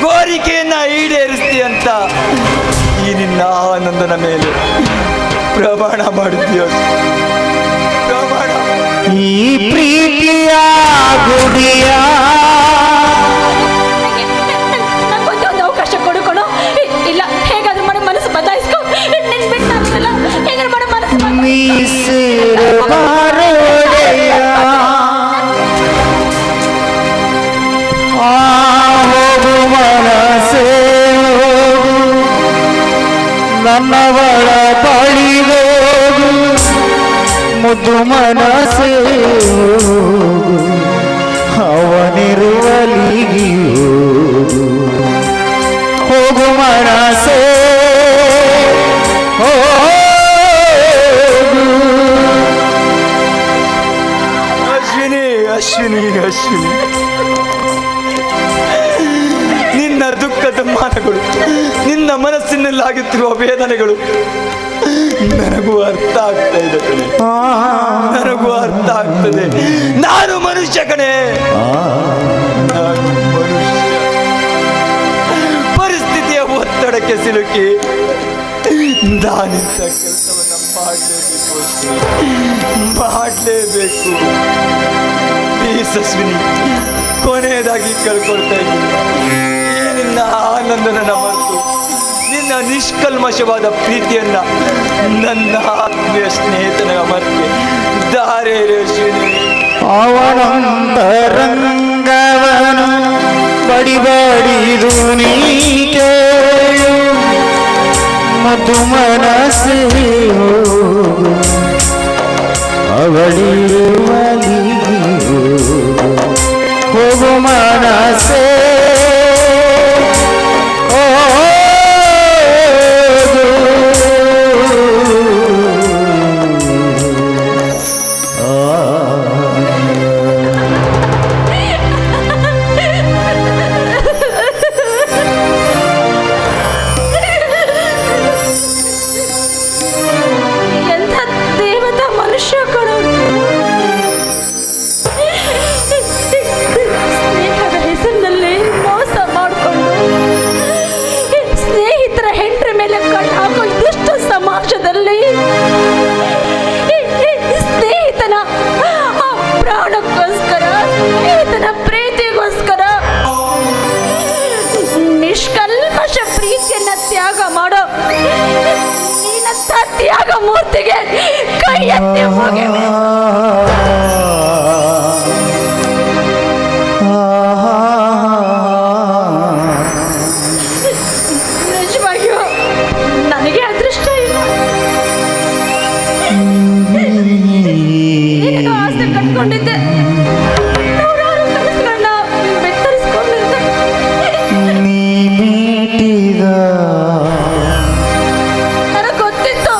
ಕೋರಿಕೆಯನ್ನ ಈಡೇರಿಸ್ತಿ ಅಂತ ಈ ನಿನ್ನ ಆನಂದನ ಮೇಲೆ ಪ್ರಮಾಣ ಮಾಡಿದ್ದೀಯ, ಪ್ರಮಾಣ. ಈ ಪ್ರೀತಿಯ ಗುಡಿಯ ನಂಗೊಂದು ಅವಕಾಶ ಕೊಡುಕೊಡು. ಇಲ್ಲ, ಹೇಗಾದ್ರೂ ಮಾಡಿ ಮನಸ್ಸು ಬದಲಾಯಿಸ್ಕೊ. ನಿನ್ ಬಿಟ್ಟು ನಾನಿರಲ್ಲ. ಹೇಗಾದ್ರೂ ಮಾಡಿ ಮನಸ್ಸು ಮೀಸೆರಬಾರೊಡೆಯ ಹೋಗು ಮನಸೇ ಹೋಗು, ನನ್ನವಳ ಬಳಿಗೋಗು, ಮುದ್ದು ಮನಸೇ ಹೋಗು, ಅವನಿರುವಲಿಗಿ ಹೋಗು, ಹೋಗು ಮನಸೇ ಹೋಗು. ಅಶ್ವಿನಿ, ಅಶ್ವಿನಿ, ಅಶ್ವಿನಿ, ನಿನ್ನ ದುಃಖದ ಮಾತುಗಳು, ನಿನ್ನ ಮನಸ್ಸಿನಲ್ಲಾಗುತ್ತಿರುವ ವೇದನೆಗಳು ನನಗೂ ಅರ್ಥ ಆಗ್ತಾ ಇದೆ ಕಣೆ, ನನಗೂ ಅರ್ಥ ಆಗ್ತದೆ. ನಾನು ಮನುಷ್ಯ ಕಣೆ, ನಾನು ಮನುಷ್ಯ. ಪರಿಸ್ಥಿತಿಯ ಒತ್ತಡಕ್ಕೆ ಸಿಲುಕಿ ನಾನಿಂತ ಕೆಲಸವನ್ನ ಮಾಡಲೇಬೇಕು. ಪ್ಲೀಸ್ ಅಶ್ವಿನಿ, ಕೊನೆಯದಾಗಿ ಕೇಳ್ಕೊಳ್ತಾ ಇದ್ದೀನಿ, ಈ ನಿನ್ನ ಆನಂದನ ಮರೆತು ನಿನ್ನ ನಿಷ್ಕಲ್ಮಶವಾದ ಪ್ರೀತಿಯನ್ನ ನನ್ನ ಆತ್ಮೀಯ ಸ್ನೇಹಿತನ ಮರೆಗೆ ದಾರೆ ಅಶ್ವಿನಿ. ಅವನೊಂದರಂಗವನು ಬಡಿಬಡಿದು ನೀ ಕೇಳು, ಮಧು ಮನಸ್ಸೇ ಹೋಗು, ಅವಳಿರುವಲಿ ಹೋಗು ಮನಸ್ಸೇ ಎಂಥ ದೇವತಾ ಮನುಷ್ಯ ಕಣ. ಸ್ನೇಹದ ಹೆಸರಿನಲ್ಲಿ ಮೋಸ ಮಾಡಿಕೊಂಡು ಸ್ನೇಹಿತರ ಹೆಂಡ್ರ ಮೇಲೆ ಕಣ್ಣು ಹಾಕೋ ದುಷ್ಟ ಸಮಾಜದಲ್ಲಿ ಸ್ನೇಹಿತನ ಆ ಪ್ರಾಣಕ್ಕೋಸ್ಕರ, ಸ್ನೇಹಿತನ ಪ್ರೀತಿಗೋಸ್ಕರ ನಿಷ್ಕಲ್ಮಶ ಪ್ರೀತಿಯನ್ನ ತ್ಯಾಗ ಮಾಡೋ ನೀನಂತ ತ್ಯಾಗ ಮೂರ್ತಿಗೆ ಕೈ ಎತ್ತಿ ಹೋಗಿವೆ. ನಿಜವಾಗಿಯೂ ನನಗೆ ಅದೃಷ್ಟ ಇಲ್ಲ. ಏನೇನೋ ಆಸೆ ಕಟ್ಕೊಂಡಿದ್ದೆ, ನೂರಾರು ಕನಸುಗಳನ್ನ ಬೆತ್ತರಿಸ್ಕೊಂಡಿದ್ದೆ. ನನಗೆ ಗೊತ್ತಿತ್ತು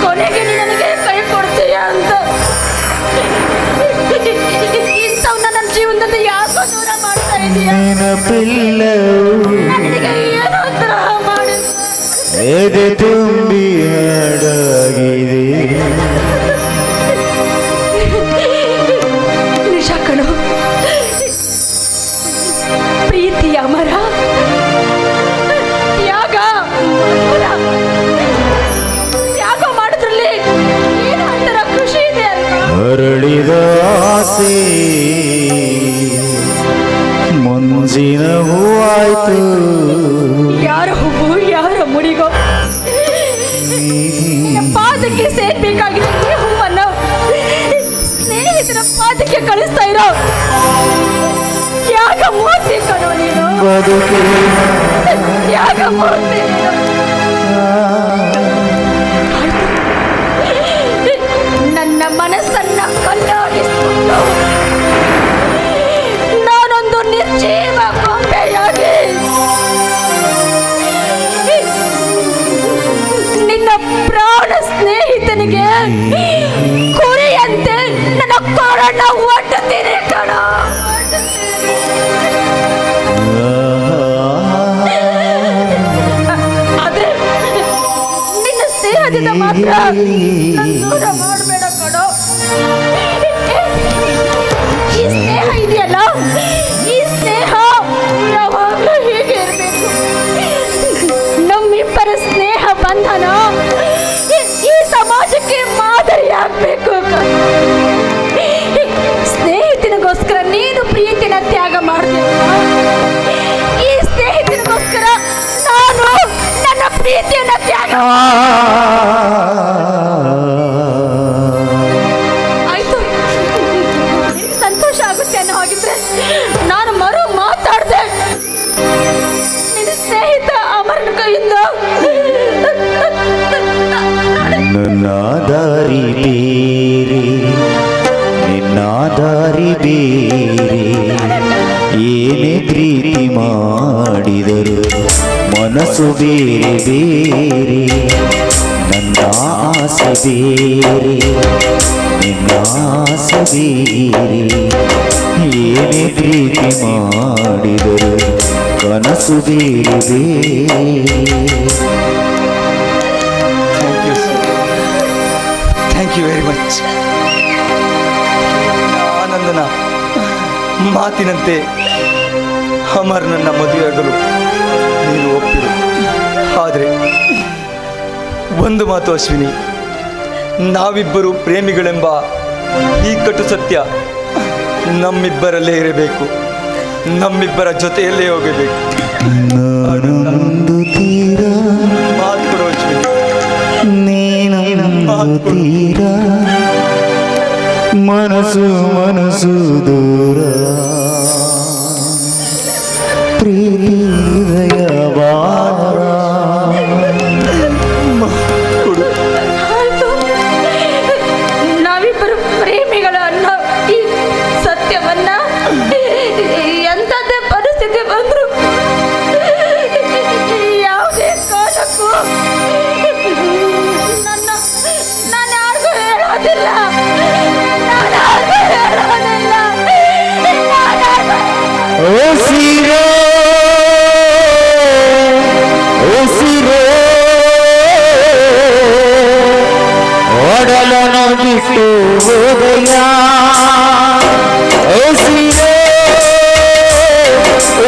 ಕೊನೆಗೆ ನೀ ನನಗೆ ಕೈ ಕೊಡ್ತೀಯ ಅಂತ. ಇಂಥವ್ನ ನನ್ನ ಜೀವನದಲ್ಲಿ ಯಾಕೋ ದೂರ ಮಾಡ್ತಾ ಇದೀಯ? ನನಗೆ ಏನೋ ದ್ರೋಹ ಮಾಡಿದ ಎದೆ ತುಂಬಿ ಹಾಡಾಗಿದೆ. ನಿಜ ಕಣೋ, ಪ್ರೀತಿ ಅಮರ, ತ್ಯಾಗ ಮಧುರ. ತ್ಯಾಗ ಮಾಡೋದ್ರಲ್ಲಿ ಏನು ಒಂಥರ ಖುಷಿ ಇದೆ ಅಲ್ವಾ? ಅರಳಿದ ಆಸೆ ಮುಂಜಿನ ಹೂವಾಯ್ತು. ಯಾರ ಹೂವು ಯಾರ ಮುಡಿಗೋ ಪಾದಕ್ಕೆ ಸೇರ್ಬೇಕಾಗಿರೋ ಈ ಹೂವನ್ನು ಸ್ನೇಹಿತರ ಪಾದಕ್ಕೆ ಕಳಿಸ್ತಾ ಇರೋ ತ್ಯಾಗ ಮೂರ್ತಿ ಕಣೋ ನೀನು. ಬದುಕೆ ತ್ಯಾಗ ಮೂರ್ತಿ ನೀನು. ನನ್ನ ಮನಸ್ಸನ್ನ ಕಲ್ಲಾಡಿಸಿಕೊಂಡು ನಾನೊಂದು ನಿರ್ಜೀವ ಗೊಂಬೆಯಾಗಿ ನಿನ್ನ ಪ್ರಾಣ ಸ್ನೇಹಿತನಿಗೆ ಕುರಿಯಂತೆ ನನ್ನ ಕೊರಣ ಒಡ್ಡುತ್ತೀನಿ ಕಣ. ಆದ್ರೆ ನಿನ್ನ ಸ್ನೇಹದಿಂದ ಮಾತ್ರ ನನ್ನ ದೂರ ಮಾಡಬೇಡ ಕಣೋ. ಈ ಸ್ನೇಹ ಇದೆಯಲ್ಲ, ಈ ಸ್ನೇಹ ಯಾವಾಗಲೂ ಹೀಗೆ ಇರಬೇಕು. ನಮ್ಮಿಬ್ಬರ ಸ್ನೇಹ ಬಂಧನ ಈ ಸಮಾಜಕ್ಕೆ ಮಾದರಿಯಾಗಬೇಕು. ಸ್ನೇಹಿತನಿಗೋಸ್ಕರ ನೀನು ಪ್ರೀತಿನ ತ್ಯಾಗ ಮಾಡ್ತೀಯ, ಈ ಸ್ನೇಹಿತನಿಗೋಸ್ಕರ ನಾನು ನನ್ನ ಪ್ರೀತಿಯನ್ನ ತ್ಯಾಗ. ಆಯ್ತು, ನಿನಗೆ ಸಂತೋಷ ಆಗುತ್ತೆ ಅನ್ನೋ ಹಾಗಿದ್ರೆ ನಾನು ಮರು ಮಾತಾಡ್ದೆ ನಿನ್ನ ಸ್ನೇಹಿತ ಅಮರನ ಕೈಯಿಂದ. ನನ್ನ ದಾರಿ ಬೇರೆ, ನಿನ್ನ ದಾರಿ ಬೇರೆ. ಏನೇ ಪ್ರೀತಿ ಮಾಡಿದರು ಮನಸ್ಸು ಬೇರೆ ಬೇರೆ. ನನ್ನ ಆಸೆ ಬೇರೆ, ನಿನ್ನ ಆಸೆ ಬೇರೆ. ಏನೇ ಪ್ರೀತಿ ಮಾಡಿದರು ಕನಸು ಬೇರೆ ಬೇರೆ. Thank you very much. ಆನಂದನ ಮಾತಿನಂತೆ ಅಮರನನ್ನ ಮದುವೆಯಾಗಲು ನೀನು ಒಪ್ಪಿರು. ಆದರೆ ಒಂದು ಮಾತು ಅಶ್ವಿನಿ, ನಾವಿಬ್ಬರು ಪ್ರೇಮಿಗಳೆಂಬ ಈ ಕಟು ಸತ್ಯ ನಮ್ಮಿಬ್ಬರಲ್ಲೇ ಇರಬೇಕು, ನಮ್ಮಿಬ್ಬರ ಜೊತೆಯಲ್ಲೇ ಹೋಗಬೇಕು. ನಾನೊಂದು ತೀರ, ಮಾತು ಕೊಡು ಅಶ್ವಿನಿ. ನೀನೊಂದು ತೀರ, ಮನಸ್ಸು ಮನಸ್ಸು ದೂರ. ಪ್ರೀತಿ ಹೃದಯ ಭಾರ. ಆಯ್ತು, ನಾವಿಬ್ಬರು ಪ್ರೇಮಿಗಳ ಅನ್ನೋ ಈ ಸತ್ಯವನ್ನ ಎಂಥದ್ದೇ ಪರಿಸ್ಥಿತಿ ಬಂದ್ರು ಯಾವುದೇ ಕಾರಣಕ್ಕೂ ನಾನು ಯಾರಿಗೂ ಹೇಳೋದಿಲ್ಲ. ಉಸಿರೇ ಉಸಿರೇ ಒಡಲನ ಬಿಟ್ಟು ಹೋದೆಯ. ಉಸಿರೇ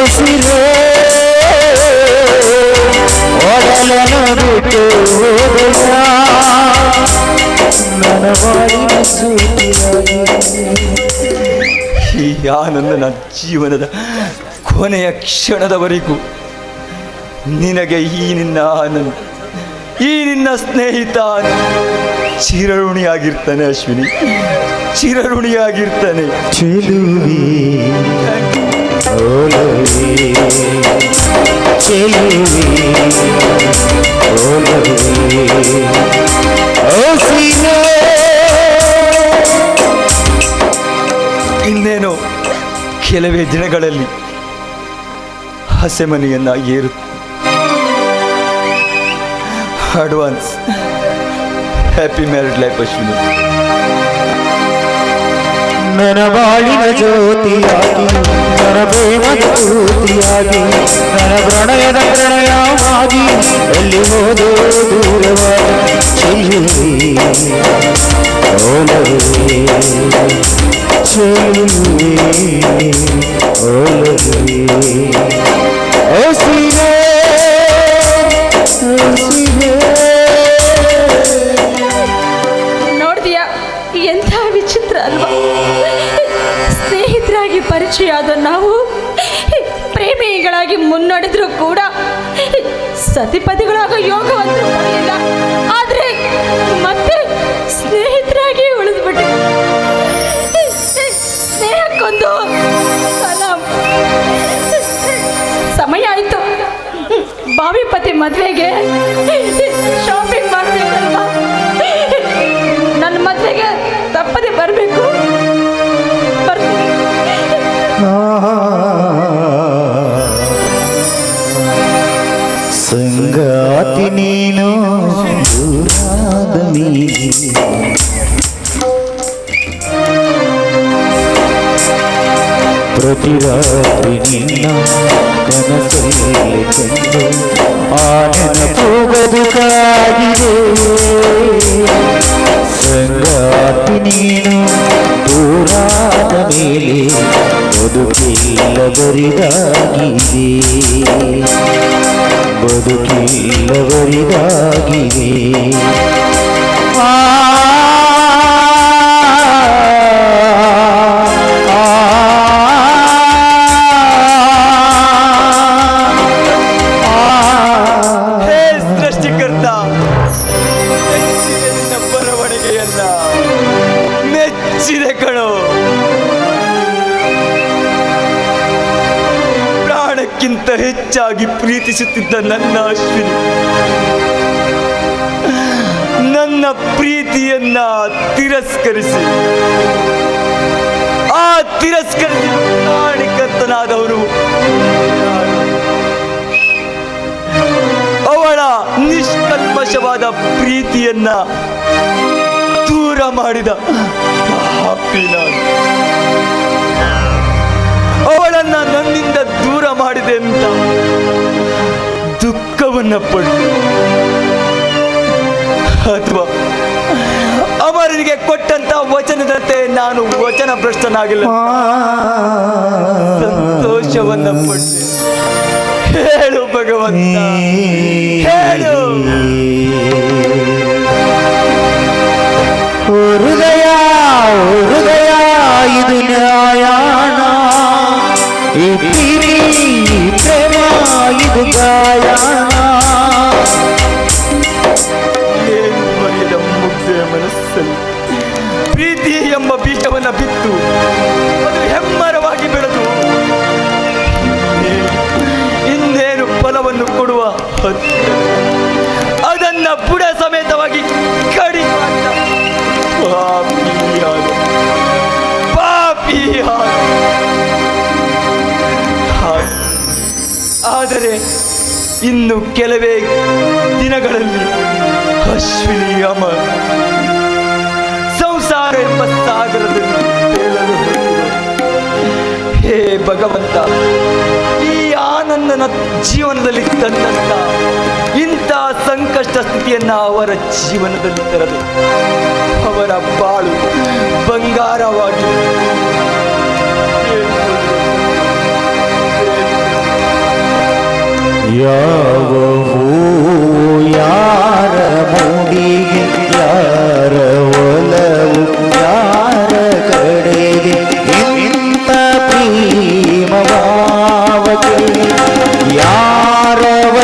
ಉಸಿರೇ ಒಡಲನ ಬಿಟ್ಟು ಹೋದೆಯ. ನನ್ನ ಬಾಳಿನ ಸೂಟಿಯಾಗಿ ಈ ಆನಂದನ ಜೀವನದ ಕೊನೆಯ ಕ್ಷಣದವರೆಗೂ ನಿನಗೆ ಈ ನಿನ್ನ ಆನಂದ್, ಈ ನಿನ್ನ ಸ್ನೇಹಿತ ಚಿರಋಣಿಯಾಗಿರ್ತಾನೆ ಅಶ್ವಿನಿ, ಚಿರಋಣಿಯಾಗಿರ್ತಾನೆ. ಚೆಲುವೆ ಓಲವೇ ಚೆಲುವೆ ಓಲವೇ ಓಸಿನೇ. ಇನ್ನೇನು ಕೆಲವೇ ದಿನಗಳಲ್ಲಿ ಹಸೆಮನೆಯನ್ನ ಏರುತ್ತೆ. Advance happy married life Ashwini. ನನ್ನ ಬಾಳಿನ ಜ್ಯೋತಿಯಾಗಿ, ನನ್ನ ಪ್ರೇಮದ ಜ್ಯೋತಿಯಾಗಿ, ನನ್ನ ಪ್ರಣಯದ ಪ್ರಣಯವಾಗಿ, ಎಲ್ಲಿ ಹೋದೋ ದೂರವಾಗಿ ಚೆಲುವೆ ಓಲವೇ ಚೆಲುವೆ ಓಲವೇ ಓಸಿನೇ ಓಸಿನೇ. ನೋಡ್ತೀಯಾ ಎಂಥ ವಿಚಿತ್ರ ಅಲ್ವಾ? ಸ್ನೇಹಿತರಾಗಿ ಪರಿಚಯ ಆದ ನಾವು ಪ್ರೇಮಿಗಳಾಗಿ ಮುನ್ನಡೆದ್ರು ಕೂಡ ಸತಿಪತಿಗಳಾಗ ಯೋಗವಂತೂ ಬರಲಿಲ್ಲ. ಆದರೆ ಮತ್ತೆ ಸ್ನೇಹಿತರಾಗಿ ಉಳಿದ್ಬಿಟ್ಟು ಸ್ನೇಹಕ್ಕೊಂದು ಸಮಯ ಆಯಿತು. ಬಾವಿ ಪತಿ ಮದುವೆಗೆ ಶಾಪಿಂಗ್ ಮಾಡಬೇಕಲ್ವಾ? ನನ್ನ ಮದುವೆಗೆ ತಪ್ಪದೆ ಬರಬೇಕು. ಸಂಗಾತಿ ನೀನು ದೂರಾದ ಮೇಲೆ ಪ್ರತಿ ರಾತ್ರಿ ನಿನ್ನ ಕನಸಲ್ಲಿ ಕಂಡು ಆ ನೆನಪು ಬದುಕಾಗಿದೆ. ಸಂಗಾತಿ ನೀನು ದೂರಾದ ಮೇಲೆ ಬದುಕಿಲ್ಲ ಬರಿದಾಗಿದೆ, ಬದುಕಿಲ್ಲ ಬರಿದಾಗಿದೆ. ಹೇ ಸೃಷ್ಟಿಕರ್ತ, ಮೆಚ್ಚಿದೆ ನಿನ್ನ ಬರವಣಿಗೆಯನ್ನ, ಮೆಚ್ಚಿದೆ ಕಣೋ. ಪ್ರಾಣಕ್ಕಿಂತ ಹೆಚ್ಚಾಗಿ ಪ್ರೀತಿಸುತ್ತಿದ್ದ ನನ್ನ ಅಶ್ವಿನಿ ನನ್ನ ಪ್ರೀತಿಯನ್ನ ತಿರಸ್ಕರಿಸಿ, ಆ ತಿರಸ್ಕರಿಸಿ ಪ್ರಾಣಿಕರ್ತನಾದವನು ಅವಳ ನಿಷ್ಕಲ್ಮಶವಾದ ಪ್ರೀತಿಯನ್ನ ದೂರ ಮಾಡಿದ ಪಾಪಿ ನಾನು. ಅವಳನ್ನ ನನ್ನಿಂದ ದೂರ ಮಾಡಿದೆ ಅಂತ ದುಃಖವನ್ನ ಪಟ್ಟು, ಅಥವಾ ಅಮರನಿಗೆ ಕೊಟ್ಟಂತ ವಚನದಂತೆ ನಾನು ವಚನ ಭ್ರಷ್ಟನಾಗಿಲ್ಲ, ಸಂತೋಷವನ್ನ ಪಟ್ಟೆ. ಹೇಳು ಭಗವಂತ, ಹೇಳು. ಹೃದಯ ಹೃದಯ ಇದು ನ್ಯಾಯಾನ, ಈ ಪ್ರೇಮ ಇದು ಗಾಯನ. ಏನು ಮರೆಯದ ಮುಗ್ಧೆಯ ಮನಸ್ಸಲ್ಲಿ ಪ್ರೀತಿ ಎಂಬ ಬೀಜವನ್ನ ಬಿತ್ತು, ಅದು ಹೆಮ್ಮರವಾಗಿ ಬೆಳೆದು ಇನ್ನೇನು ಫಲವನ್ನು ಕೊಡುವ ಅದನ್ನ ಬುಡ ಸಮೇತವಾಗಿ ಕಡಿವಾದ ಪಾಪಿಯಾದ. ಆದರೆ ಇನ್ನು ಕೆಲವೇ ದಿನಗಳಲ್ಲಿ ಅಶ್ವಿನಿ ಅಮರ್ ಸಂಸಾರ ಎಂಬ ಸಾಗರದಲ್ಲಿ ತೇಲಲು ಹೊರಟಿದೆ. ಹೇ ಭಗವಂತ, ಈ ಆನಂದನ ಜೀವನದಲ್ಲಿ ತಂದಂತ ಇಂಥ ಸಂಕಷ್ಟ ಸ್ಥಿತಿಯನ್ನ ಅವರ ಜೀವನದಲ್ಲಿ ತರದೆ ಅವರ ಬಾಳು ಬಂಗಾರವಾಗಿ ಯಾವ ಹೂವು ಯಾರ ಮೂಡಿಗೆ, ಯಾರ ಒಲವು ಯಾರ ಕಡೆಗೆ, ಇಂಥ ಪ್ರೇಮ ಭಾವಕ್ಕೆ ಯಾರವ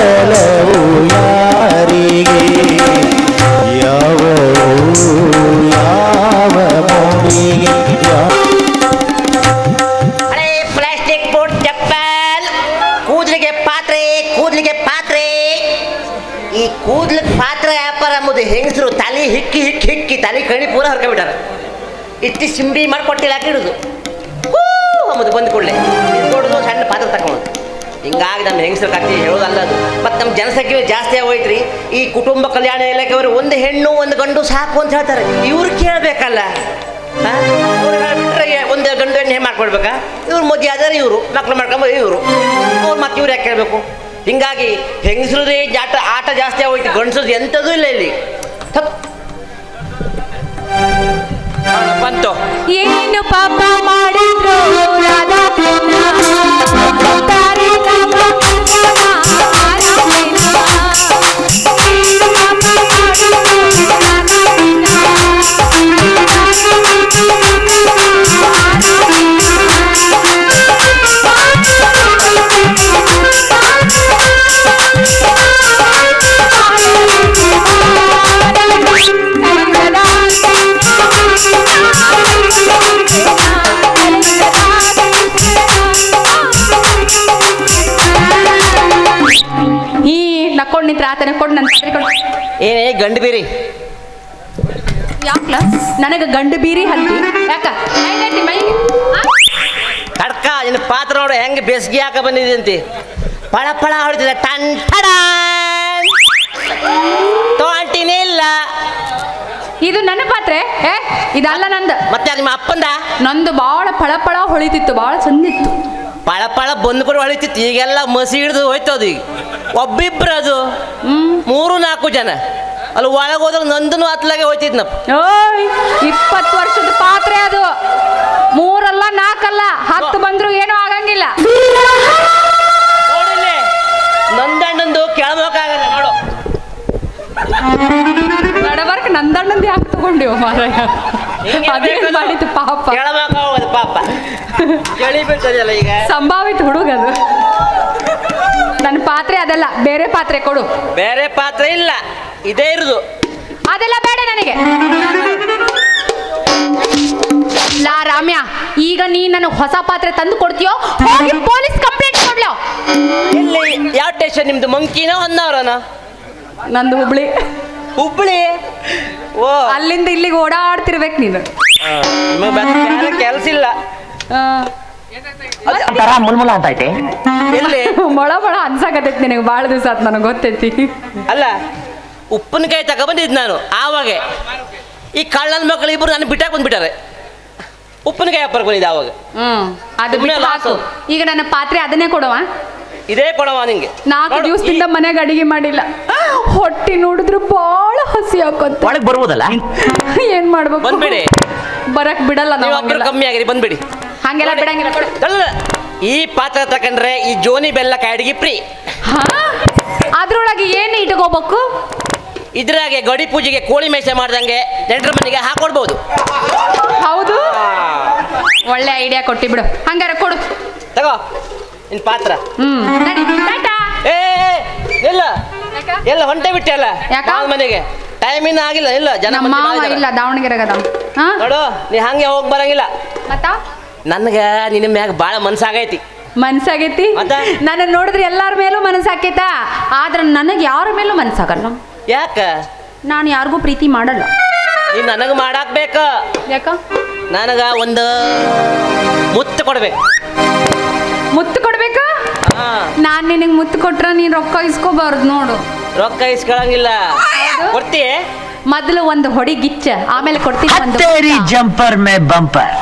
ಈ ಕೂದ್ಲಕ್ಕೆ ಪಾತ್ರ ವ್ಯಾಪಾರ ಅಂಬುದು ಹೆಂಗಸರು ತಲೆ ಹಿಕ್ಕಿ ಹಿಕ್ಕಿ ಹಿಕ್ಕಿ ತಲೆ ಕಣಿ ಪೂರ ಹೊರ್ಕೊಬಿಟ್ಟಾರ. ಇಷ್ಟು ಸಿಂಬಿ ಮಾಡಿ ಕೊಟ್ಟಿಲ್ಲ ಹಾಕಿಡುದು ಅಂಬುದು ಬಂದು ಕೂಡಲೇ ಕೊಡೋದು ಸಣ್ಣ ಪಾತ್ರ ತಗೊಳ್ಳೋದು. ಹಿಂಗಾಗಿ ನಮ್ಮ ಹೆಂಗಸರ ಕಥೆ ಹೇಳೋದಲ್ಲ ಅದು. ಮತ್ತು ನಮ್ಮ ಜನಸಂಖ್ಯೆ ಜಾಸ್ತಿ ಆಗೋಯ್ತ್ರಿ. ಈ ಕುಟುಂಬ ಕಲ್ಯಾಣ ಇಲಾಖೆಯವರು ಒಂದು ಹೆಣ್ಣು ಒಂದು ಗಂಡು ಸಾಕು ಅಂತ ಹೇಳ್ತಾರೆ. ಇವ್ರು ಕೇಳಬೇಕಲ್ಲ, ಅವ್ರು ಹೇಳ್ಬಿಟ್ರೆ ಒಂದು ಗಂಡು ಹೆಣ್ಣು ಮಾಡ್ಕೊಳ್ಬೇಕಾ? ಇವ್ರು ಮದುವೆ ಆದ್ರೆ ಇವರು ಮಕ್ಳು ಮಾಡ್ಕೊಂಬ ಇವರು ಅವ್ರು ಮತ್ತೆ ಇವ್ರು ಯಾಕೆ ಕೇಳಬೇಕು? ಹಿಂಗಾಗಿ ಹೆಂಗಸ್ರದೇ ಆಟ ಜಾಸ್ತಿ ಆಗೋಯ್ತು, ಗಂಡಸ್ರದ್ದು ಎಂಥದ್ದು ಇಲ್ಲ ಇಲ್ಲಿ. ಬಂತು ಏನು ಪಾಪ ಮಾಡಿದ್ರು ರಾಧಾ ಕೃಷ್ಣ, ತಾರೆ ನಮ್ಮ ಕೃಷ್ಣ ಆರಾಧೇನ. ಏನು ಪಾಪ ಮಾಡಿದ್ರು ರಾಧಾ ನಕ್ಕೊಂಡು ನಿಂತ್ರ ಆತನ ಕೊಡು ನನ್ನ ಪಾತ್ರೆ ಕೊಡು. ಏನೇ ಗಂಡು ಬೀರಿ ಯಾಕ್ಲ ನನಗೆ ಗಂಡು ಬೀರಿ ಹಲ್ತಿ ಯಾಕ ಕಡ್ಕ ನಿನ್ನ ಪಾತ್ರ ನೋಡು ಹೆಂಗೆ ಬೇಸಿಗೆ ಹಾಕ ಬಂದಿದೆ ಅಂತೆ. ಪಳ ಪಳ ಹೊಡಿತಿದೆ ಟನ್ ಟಡ ತೊಂಟಿನೇ ಇಲ್ಲ. ಇದು ನನ್ನ ಪಾತ್ರೆ ಇದಲ್ಲ ನಂದು. ಮತ್ತೆ ನಿಮ್ಮ ಅಪ್ಪಂದ ನಂದು ಭಾಳ ಫಳ ಫಳ ಹೊಳಿತಿತ್ತು, ಭಾಳ ಚಂದಿತ್ತು. ಪಳ ಪಳ ಬಂದು ಕೂಡ ಹೊಳಿತಿತ್ತು. ಈಗೆಲ್ಲ ಮಸಿ ಹಿಡಿದು ಹೋಯ್ತದು. ಈಗ ಒಬ್ಬಿಬ್ರು ಅದು 3-4 ಜನ ಅಲ್ಲಿ ಒಳಗೋದಾಗ ನಂದನು ಹತ್ಲಾಗೆ ಹೋಯ್ತಿದ್ನಪ್ಪ. ಓಯ್ 20 ವರ್ಷದ ಪಾತ್ರೆ ಅದು. 3 ಅಲ್ಲ 4 ಅಲ್ಲ 10 ಬಂದ್ರು ಏನೂ ಆಗಂಗಿಲ್ಲ. ನೋಡಿಲ್ಲಿ ನಂದಣ್ಣಂದು ಕೆಳಮೋಕಾಗಲ್ಲ ನೋಡು. ನಡಬರ್ಕ್ ನಂದಣ್ಣಂದು ಯಾಕೆ ತಗೊಂಡಿವ ಮಾರಾಯ? ಅದೇ ಮಾಡಿತ್ತು ಪಾಪ. ಕೆಳಮೋಕ ಹೋಗೋದು ಪಾಪ. ಕೆಳಿಬಿಡ್ತದಲ್ಲ ಈಗ. ಸಂಭಾವಿತ ಹುಡುಗದು. ನನ್ನ ಪಾತ್ರೆ ಅದಲ್ಲ, ಬೇರೆ ಪಾತ್ರೆ ಕೊಡು. ಬೇರೆ ಪಾತ್ರೆ ಇಲ್ಲ, ಇದೇ ಇರುದು. ಅದೆಲ್ಲ ಬೇಡ ನನಗೆ. ಲಾ ರಾಮ್ಯ, ಈಗ ನೀ ನನಗೆ ಹೊಸ ಪಾತ್ರೆ ತಂದು ಕೊಡ್ತೀಯೋ ಹೋಗಿ ಪೊಲೀಸ್ ಕಂಪ್ಲೇಂಟ್ ಕೊಡ್ಲೋ. ಇಲ್ಲಿ ಯಾವ ಸ್ಟೇಷನ್ ನಿಮ್ದು? ಮಂಕಿನೋ ಹೊನ್ನಾವರನ? ನಂದು ಹುಬ್ಳಿ. ಹುಬ್ಳಿ? ಓ, ಅಲ್ಲಿಂದ ಇಲ್ಲಿಗೆ ಓಡಾಡ್ತಿರ್ಬೇಕು ನೀನು. ನಿಮಗೆ ಕೆಲಸ ಇಲ್ಲ. ಒಂಥರ ಮುಲ್ಮುಲ ಅಂತ ಐತೆ. ಎಲ್ಲಿ ಮೊಳ ಮೊಳ ಅನ್ಸಾಕತೈತಿ ನಿನಗೆ. ಭಾಳ ದಿವಸ ಆತ್ ನನಗೆ ಗೊತ್ತೈತಿ. ಅಲ್ಲ, ಉಪ್ಪಿನಕಾಯಿ ತಗೊಬಂದಿದ್ದು ನಾನು ಆವಾಗ. ಈ ಕಳ್ಳನ ಮಕ್ಕಳು ಇಬ್ಬರು ನಾನು ಬಿಟ್ಟಾಕ್ ಬಂದ್ಬಿಟ್ಟಾರೆ. ಉಪ್ಪಿನಕಾಯಿ ವ್ಯಾಪಾರ ಬಂದಿದ್ದೆ ಆವಾಗ. ಅದು ಬಿಟ್ಟು ಹಾಕು. ಈಗ ನನ್ನ ಪಾತ್ರೆ ಅದನ್ನೇ ಕೊಡುವ. ಇದೇ ಕೊಡವ ನಿಂಗೆ. 4 ದಿವಸದಿಂದ ಮನೆಗೆ ಅಡಿಗೆ ಮಾಡಿಲ್ಲ. ಹೊಟ್ಟಿ ನೋಡಿದ್ರು ಭಾಳ ಹಸಿ ಹಾಕೋತ. ಒಳಗೆ ಬರ್ಬೋದಲ್ಲ? ಏನ್ ಮಾಡ್ಬೇಕು? ಬಂದ್ಬಿಡಿ. ಬರಕ್ ಬಿಡಲ್ಲ ನೀವು ನಾವು. ಕಮ್ಮಿ ಆಗಿರಿ, ಬಂದ್ಬಿಡಿ. ಹಂಗೆಲ್ಲ ಬಿಡಂಗಿಲ್ಲ. ಅಲ್ಲ, ಈ ಪಾತ್ರ ತಕೊಂಡ್ರೆ ಈ ಜೋನಿ ಬೆಲ್ಲ ಅಡಿಗೆ ಫ್ರೀ. ಅದ್ರೊಳಗೆ ಏನು ಇಟ್ಕೋಬೇಕು? ಇದ್ರಾಗೆ ಗಡಿ ಪೂಜೆಗೆ ಕೋಳಿ ಮೇಸೆ ಮಾಡ್ದಂಗೆ ನೆಂಟರ ಮನೆಗೆ ಹಾಕೊಡ್ಬೋದು. ಹೌದು, ಒಳ್ಳೆ ಐಡಿಯಾ ಕೊಟ್ಟಿ ಬಿಡು. ಹಂಗಾರ ಕೊಡು. ತಗೋ ನಿನ್ ಪಾತ್ರ. ನಡಿ, ಟಾಟಾ. ಏ ಇಲ್ಲ, ಎಲ್ಲ ಹೊಂಟೆ ಬಿಟ್ಟೆ ಅಲ್ಲ ಯಾಕ? ಮನೆಗೆ ಟೈಮ್ ಇನ್ನ ಆಗಿಲ್ಲ. ಇಲ್ಲ ಜನ ನಮ್ಮ ಮಾವ ಇಲ್ಲ ದಾವಣಗೆರೆಗೆ ಅದಾವ. ನೋಡು, ನೀ ಹಂಗೆ ಹೋಗಿ ಬರಂಗಿಲ್ಲ. ಮತ್ತ ನನ್ಗ ನಿನ್ನ ಮ್ಯಾಗ ಭಾಳ ಮನ್ಸಾಗೈತಿ. ಮನ್ಸಾಗೈತಿ? ಮತ್ತ? ನನ್ನ ನೋಡಿದ್ರೆ ಎಲ್ಲಾರ ಮೇಲೂ ಮನಸ್ಸಾಕೈತ, ಆದ್ರೆ ನನಗೆ ಯಾರ ಮೇಲೂ ಮನಸ್ಸಾಗಲ್ಲ. ಯಾಕ? ನಾನು ಯಾರಿಗೂ ಪ್ರೀತಿ ಮಾಡಲ್ಲ. ನೀನ್ ನನಗೆ ಮಾಡಾಕ್ಬೇಕ. ಯಾಕ? ನನಗ ಒಂದು ಮುತ್ತು ಕೊಡ್ಬೇಕು. ಮುತ್ತು ಕೊಡ್ಬೇಕಾ? ನಾನ್ ನಿನಗೆ ಮುತ್ತು ಕೊಟ್ರ ನೀನ್ ರೊಕ್ಕ ಇಸ್ಕೋಬಾರ್ದು ನೋಡು. ರೊಕ್ಕ ಇಸ್ಕೊಳಂಗಿಲ್ಲ. ಕೊಡ್ತೀಯ? ಮೊದಲು ಒಂದು ಹೊಡಿ ಗಿಚ್ಚ, ಆಮೇಲೆ ಕೊಡ್ತೀನಿ ಒಂದು jumper May bumper.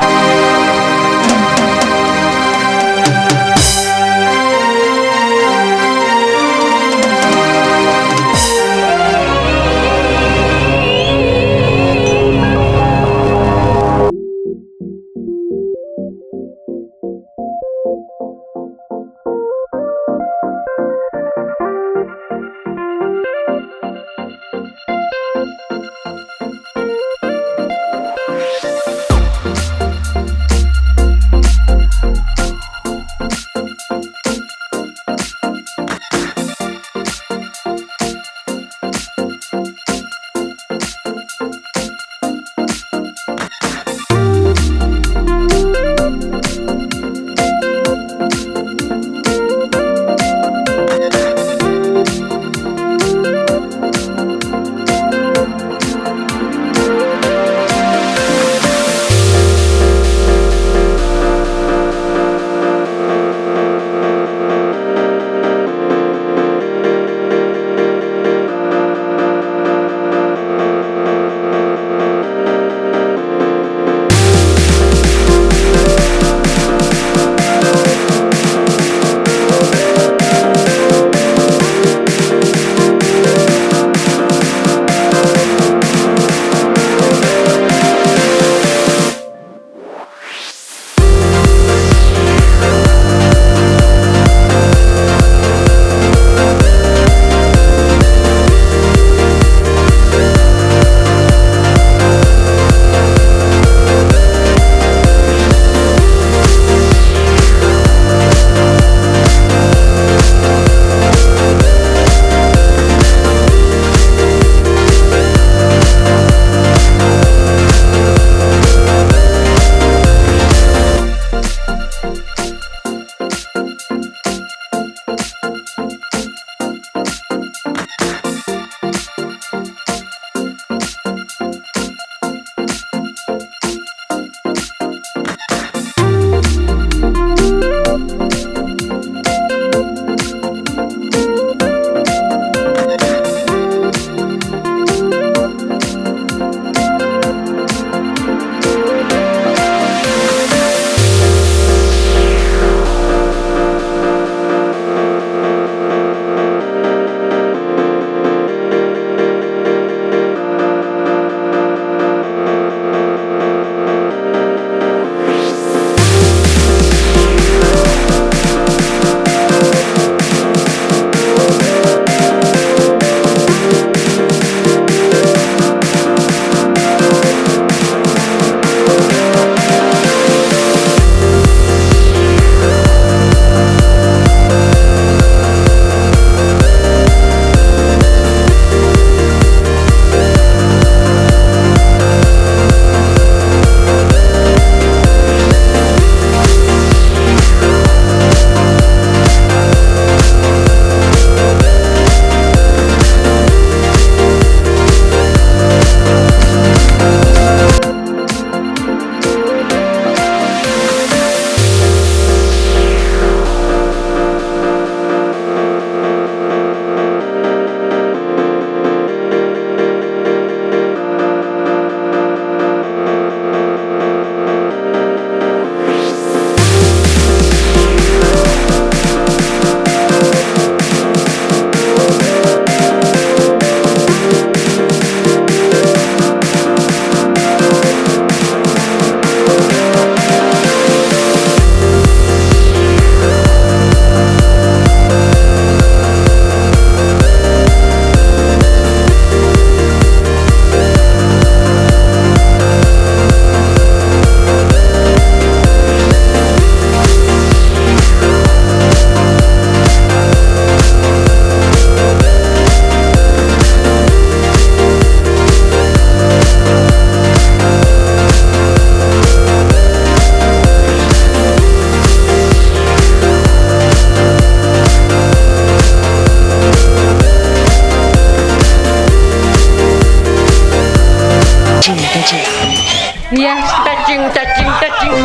Touching touching touching.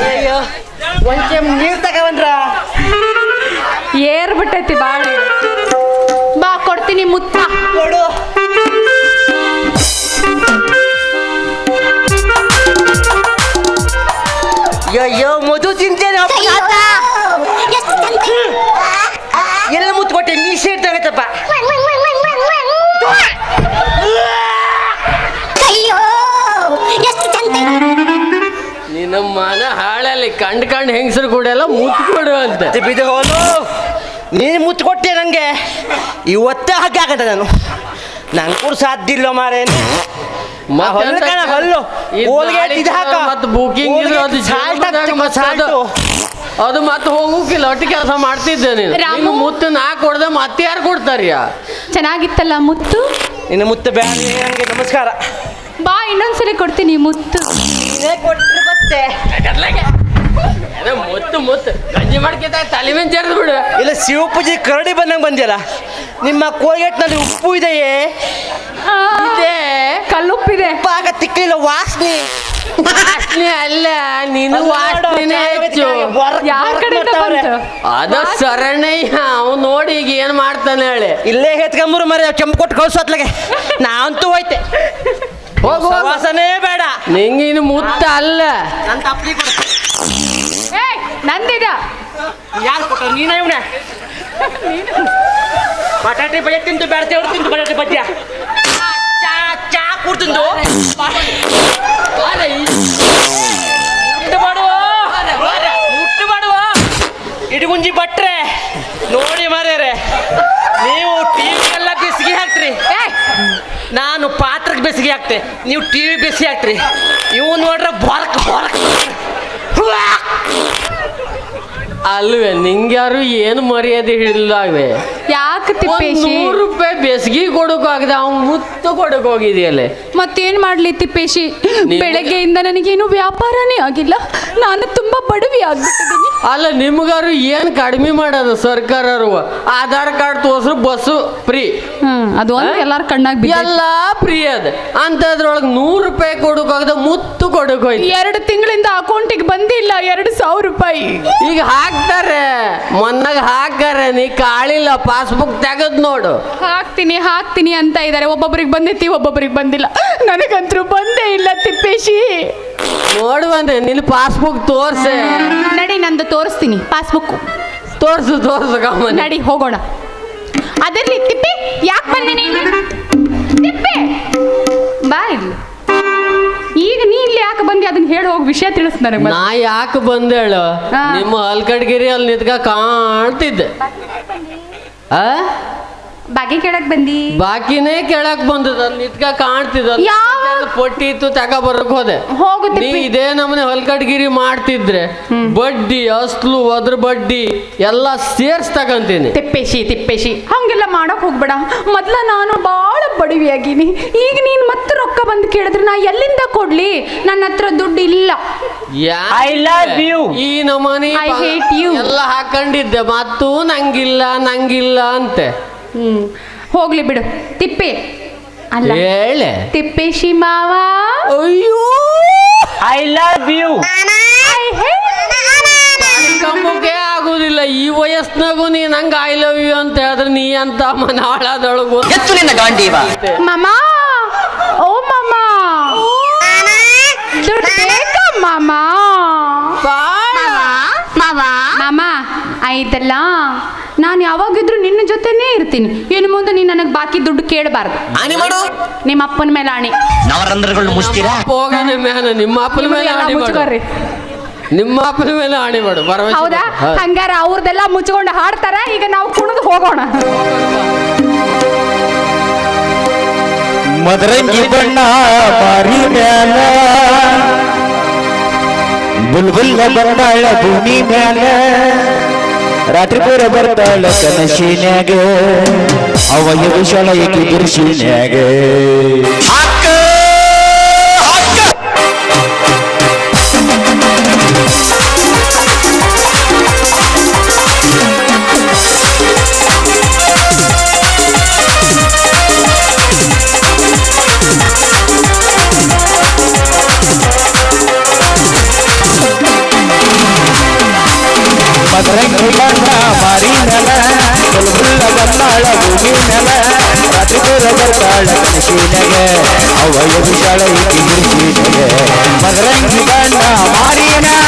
ಅಯ್ಯೋ ಒಂದ್ ಚೆಂಬ್ ನೀರು ತಗೊಂಡ್ರ ಏರ್ಬಿಟ್ಟೈತಿ ಬಾಳ. ಬಾ ಕೊಡ್ತೀನಿ ಮುತ್ತ. ಕೊಡು. ಅಯ್ಯೋ ಮಧು ತಿಂತೇನೆ ಎಲ್ಲ ಮುತ್ಕೊಟ್ಟೆ ಮೀಸೆ ಇಡ್ತಾಗತ್ತಪ್ಪ. ನಿನ್ನ ಮನ ಹಾಳಲ್ಲಿ ಕಂಡು ಹೆಂಗಸರು ಕೂಡ ಎಲ್ಲ ಮುತ್ಕೊಡು ಅಂತ ಬಿದ್ದು ಹೋಲು. ನೀನು ಮುತ್ಕೊಟ್ಟೆ ನನಗೆ ಇವತ್ತೇ ಹಾಕಿ ಹಾಕಂತ ನಾನು ನಂಗೆ ಕೂಡ ಸಾಧ್ಯ ಇಲ್ಲ ಮಾರೇ. ಹಲ್ಲು ಮತ್ತೆ ಬುಕಿಂಗ್ ಅದು ಮತ್ತೆ ಹೋಗಕ್ಕಿಲ್ಲ ಒಟ್ಟು ಕೆಲಸ ಮಾಡ್ತಿದ್ದೆ ನೀನು ಮುತ್ತು ನಾ ಕೊಡ್ದೆ ಮತ್ತೆ ಯಾರು ಕೊಡ್ತಾರ್ಯಾ? ಚೆನ್ನಾಗಿತ್ತಲ್ಲ ಮುತ್ತು. ಇನ್ನು ಮುತ್ತು ಬೇಡ ನನಗೆ. ನಮಸ್ಕಾರ. ಬಾ ಇನ್ನೊಂದ್ಸಲಿ ಕೊಡ್ತೀನಿ ಮುತ್ತು. ಕೊಟ್ಟರೆ ಮತ್ತೆ ಮುತ್ತು ಮುತ್ತು ಗಂಜಿ ಮಾಡ್ಕಿದ್ದ ತಲೆ ಮೇಲೆ ಸೇರಿದ್ ಬಿಡು. ಇಲ್ಲ ಶಿವಪೂಜೆ ಕರಡಿ ಬಂದಂಗೆ ಬಂದಿಲ್ಲ. ನಿಮ್ಮ ಕೋಲ್ಗೇಟ್ನಲ್ಲಿ ಉಪ್ಪು ಇದೆಯೇ? ಇದೆ, ಕಲ್ಲುಪ್ಪಿದೆ. ಪಾಕ ತಿಕ್ಕಲಿಲ್ಲ. ವಾಸನೆ ವಾಸನೆ ಅಲ್ಲ, ನೀನು ವಾಸನೆ ಹೆಚ್ಚು. ಯಾರ ಕಡೆಯಿಂದ ಬಂತು? ಅದ ಶರಣಯ್ಯ ಅವ್ ನೋಡಿ ಈಗ ಏನ್ ಮಾಡ್ತಾನೆ ಹೇಳಿ. ಇಲ್ಲೇ ಹೆತ್ಕೊಂಬರು ಮರ ಕೆಂಪು ಕೊಟ್ಟು ಕಳ್ಸು ಅತ್ಲಾಗೆ. ನಾವಂತೂ ಹೋಯ್ತೆ. ಹೋಗು ವಾಸನೆ ಬೇಡ. ನಿಂಗೆ ಇನ್ನು ಮುತ್ತ ಅಲ್ಲ. ನನ್ನ ತಪ್ಪಲಿ ಕೊಡು. ನಂದಿದ ಯಾರು ಕೊಟ್ಟರು? ನೀನ ಇವನ ಬಟಾಟೆ ಬಜ್ಜಿ ತಿಂತು ಬೇಡ ತೇವ್ರು ತಿಂತು ಬಟಾಟೆ ಬಜ್ಜಿ ಚಾ ಚಾ ಕುಡ್ತಿಂದು ಮುಟ್ಟು ಮಾಡುವ ಇಡಗುಂಜಿ ಬಟ್ರೆ ನೋಡಿ ಮಾರ್ಯಾರೆ. ನೀವು ಟಿವಿ ಎಲ್ಲ ಬೆಸಿಗೆ ಹಾಕ್ತ್ರಿ, ನಾನು ಪಾತ್ರಕ್ಕೆ ಬೆಸಿಗೆ ಹಾಕ್ತೆ. ನೀವು ಟಿವಿ ಬೆಸಿ ಹಾಕ್ತ್ರಿ. ಇವು ನೋಡ್ರೆ ಬಾರಕ್ ಬಾರಕ್ ಅಲ್ವೇ ನಿಂಗ್ಯಾರು ಏನು ಮರ್ಯಾದೆ ಹಿಡಿದಾವೆ. ಯಾಕೆ ತಿಪ್ಪೇಶಿ? ₹100 ಬೇಸಿಗೆ ಕೊಡಕ್ ಆಗದೆ ಅವ್ನು ಮುತ್ತು ಕೊಡಕ್ ಹೋಗಿದೆಯಲ್ಲೇ. ಮತ್ತೇನ್ ಮಾಡ್ಲಿ ತಿಪ್ಪೇಶಿ, ಬೆಳಗ್ಗೆಯಿಂದ ನನಗೇನು ವ್ಯಾಪಾರನೇ ಆಗಿಲ್ಲ. ನಾನು ತುಂಬಾ ಬಡವಿ ಆಗ್ಬಿಟ್ಟಿದ್ದೀನಿ. ಅಲ್ಲ ನಿಮ್ಗಾರು ಏನ್ ಕಡಿಮೆ ಮಾಡೋದು ಸರ್ಕಾರರು? ಆಧಾರ್ ಕಾರ್ಡ್ ತೋರ್ಸ್ರು ಬಸ್ಸು ಫ್ರೀ. ಅದು ಒಂದು ಎಲ್ಲಾರ ಕಣ್ಣಾಗ ಬಿದ್ದ. ಎಲ್ಲಾ ಫ್ರೀ ಅದ ಅಂತದ್ರೊಳಗೆ ₹100 ಕೊಡಕ್ ಆಗದ ಮುತ್ತು ಕೊಡಕ್ ಹೋಯ್ತು. 2 ತಿಂಗಳಿಂದ ಅಕೌಂಟಿಗೆ ಬಂದಿಲ್ಲ ₹2,000. ಈಗ ಹಾಕ್ತಾರೆ, ಮೊನ್ನಾಗ ಹಾಕ್ತಾರೆ. ನೀ ಕಾಳಿಲ್ಲ, ಪಾಸ್ಬುಕ್ ತೆಗದ್ ನೋಡು. ಹಾಕ್ತೀನಿ ಅಂತ ಇದ್ದಾರೆ. ಒಬ್ಬೊಬ್ರಿಗೆ ಬಂದೈತಿ, ಒಬ್ಬೊಬ್ರಿಗೆ ಬಂದಿಲ್ಲ. ನನಗಂತೂ ಬಂದೇ ಇಲ್ಲ ತಿಪ್ಪೇಶಿ. ನೋಡುವಂದ್ರೆ ನಿನ್ನ ಪಾಸ್ಬುಕ್ ತೋರ್ಸೆ. ನಡಿ, ನಂದು ತೋರಿಸ್ತೀನಿ ಪಾಸ್ಬುಕ್. ತೋರ್ಸು ಗಮನ. ನಡಿ ಹೋಗೋಣ. ಅದರಲ್ಲಿ ತಿಪ್ಪಿ ಯಾಕೆ ಬಂದಿ ನೀನು? ತಿಪ್ಪಿ ಬಾ ಇಲ್ಲಿ. ಈಗ ನೀ ಇಲ್ಲಿ ಯಾಕೆ ಬಂದಿ ಅದನ್ನ ಹೇಳಿ ಹೋಗಿ ವಿಷಯ ತಿಳಿಸ್ ನನಗೆ. ನಾ ಯಾಕೆ ಬಂದೇಳು? ನಿಮ್ಮ ಹಲ್ಕಡ್ಗಿರಿ ಅಲ್ಲಿ ನಿಂತ್ಕ ಕಾಣ್ತಿದ್ದೆ. ಬಾಗಿ ಕೇಳಕ್ ಬಂದಿ? ಬಾಕಿನೇ ಕೇಳಕ್ ಬಂದದ, ಅಲ್ಲಿ ನಿಂತ್ಕ ಕಾಣ್ತಿದ್ದ. ಪೊಟ್ಟಿ ಇತ್ತು ತಗ ಬರಕ್ ಹೋದೆ. ನೀ ಇದೇ ನಮ್ಮನೆ ಹಲ್ಕಡ್ಗಿರಿ ಮಾಡ್ತಿದ್ರೆ ಬಡ್ಡಿ ಅಸ್ಲು ಅದ್ರ ಬಡ್ಡಿ ಎಲ್ಲ ಸೇರ್ಸ್ ತಗಂತೀನಿ. ತಿಪ್ಪೇಶಿ ಹಂಗೆಲ್ಲ ಮಾಡಕ್ ಹೋಗ್ಬೇಡ. ಮೊದ್ಲ ನಾನು ಬಾಳ ಬಡವಿಯಾಗಿನಿ. ಈಗ ನೀನ್ ಮತ್ತೆ ರೊಕ್ಕ ಬಂದು ಕೇಳಿದ್ರೆ ನಾ ಎಲ್ಲಿಂದ ಕೊಡ್ಲಿ? ನನ್ನ ಹತ್ರ ದುಡ್ಡು ಇಲ್ಲ. I love you. ಈ ನಮ್ಮನೆ ಐ ಹೇಟ್ ಯು ಎಲ್ಲ ಹಾಕೊಂಡಿದ್ದೆ, ಮತ್ತು ನಂಗಿಲ್ಲ ಅಂತೆ. ಹೋಗ್ಲಿ ಬಿಡು ತಿಪ್ಪೆ. ಅಲ್ಲ ಹೇಳೆ ತಿಪ್ಪೇಶಿ ಮಾವ. ಅಯ್ಯೋ ಐ ಲವ್ ಯು. ಕಮ್ಮಕ್ಕೆ ಆಗುದಿಲ್ಲ ಈ ವಯಸ್ಸಿನಾಗೂ ನೀ ನಂಗೆ ಐ ಲವ್ ಯು ಅಂತ ಹೇಳಿದ್ರೆ ನೀ ಅಂತ ಮನಾಳದೊಳಗು ಮಾಮ. ಓ ಮಾಮ, ದುಡ್ಡು ಬೇಕಾ ಮಾಮ? ಮಾಮ ಆಯ್ತಲ್ಲ, ನಾನು ಯಾವಾಗಿದ್ರು ನಿನ್ನ ಜೊತೆನೇ ಇರ್ತೀನಿ. ಇನ್ನು ಮುಂದೆ ನೀನು ನನಗೆ ಬಾಕಿ ದುಡ್ಡು ಕೇಳಬಾರ್ದು. ನಿಮ್ಮ ಅಪ್ಪನ ಮೇಲೆ ಆಣಿ. ಹೋಗನೆ ಮ್ಯಾನ ನಿಮ್ಮ ಅಪ್ಪನ ಮೇಲೆ ಆಣಿ ಮಾಡು. ನಿಮ್ಮ ಅಪ್ಪನ ಮೇಲೆ ಆಣಿ ಮಾಡು. ಹೌದಾ? ಹಂಗಾರ ಅವ್ರದೆಲ್ಲ ಮುಚ್ಕೊಂಡು ಹಾಡ್ತಾರ. ಈಗ ನಾವು ಕುಣಿದು ಹೋಗೋಣ. ಮದರಂಗಿ ಬಣ್ಣ ಮಾರಿ ಮ್ಯಾಲ ಬುಲ್ಬುಲ್ಲ ಬರ್ತಾಳ ಭೂಮಿ ಮ್ಯಾಲ. ರಾತ್ರಿ ಪೂರ ಬರ್ತಾಳ ಕನಸಿನ್ಯಾಗ ಅವಯ ವಿಶಾಲ ಏಕಿ ಬಿರ್ಸಿನ್ಯಾಗ. ಮದರಂಗಿ ಬಣ್ಣ ಮಾರಿ ನೆಲ ಬುಲ್ಬುಲ್ಲ ಬಂದಾಳ ಭೂಮಿ ನೆಲ ರಾತ್ರಿ ಪೂರ ಬರ್ತಾಳ ಕನಸಿನಾಗೆ ಅವಯ ವಿಶಾಲ ಈಕಿ ಬಿರುಸಿನಾಗೆ ಮದರಂಗಿ ಬಣ್ಣ ಮಾರಿ ನೆಲ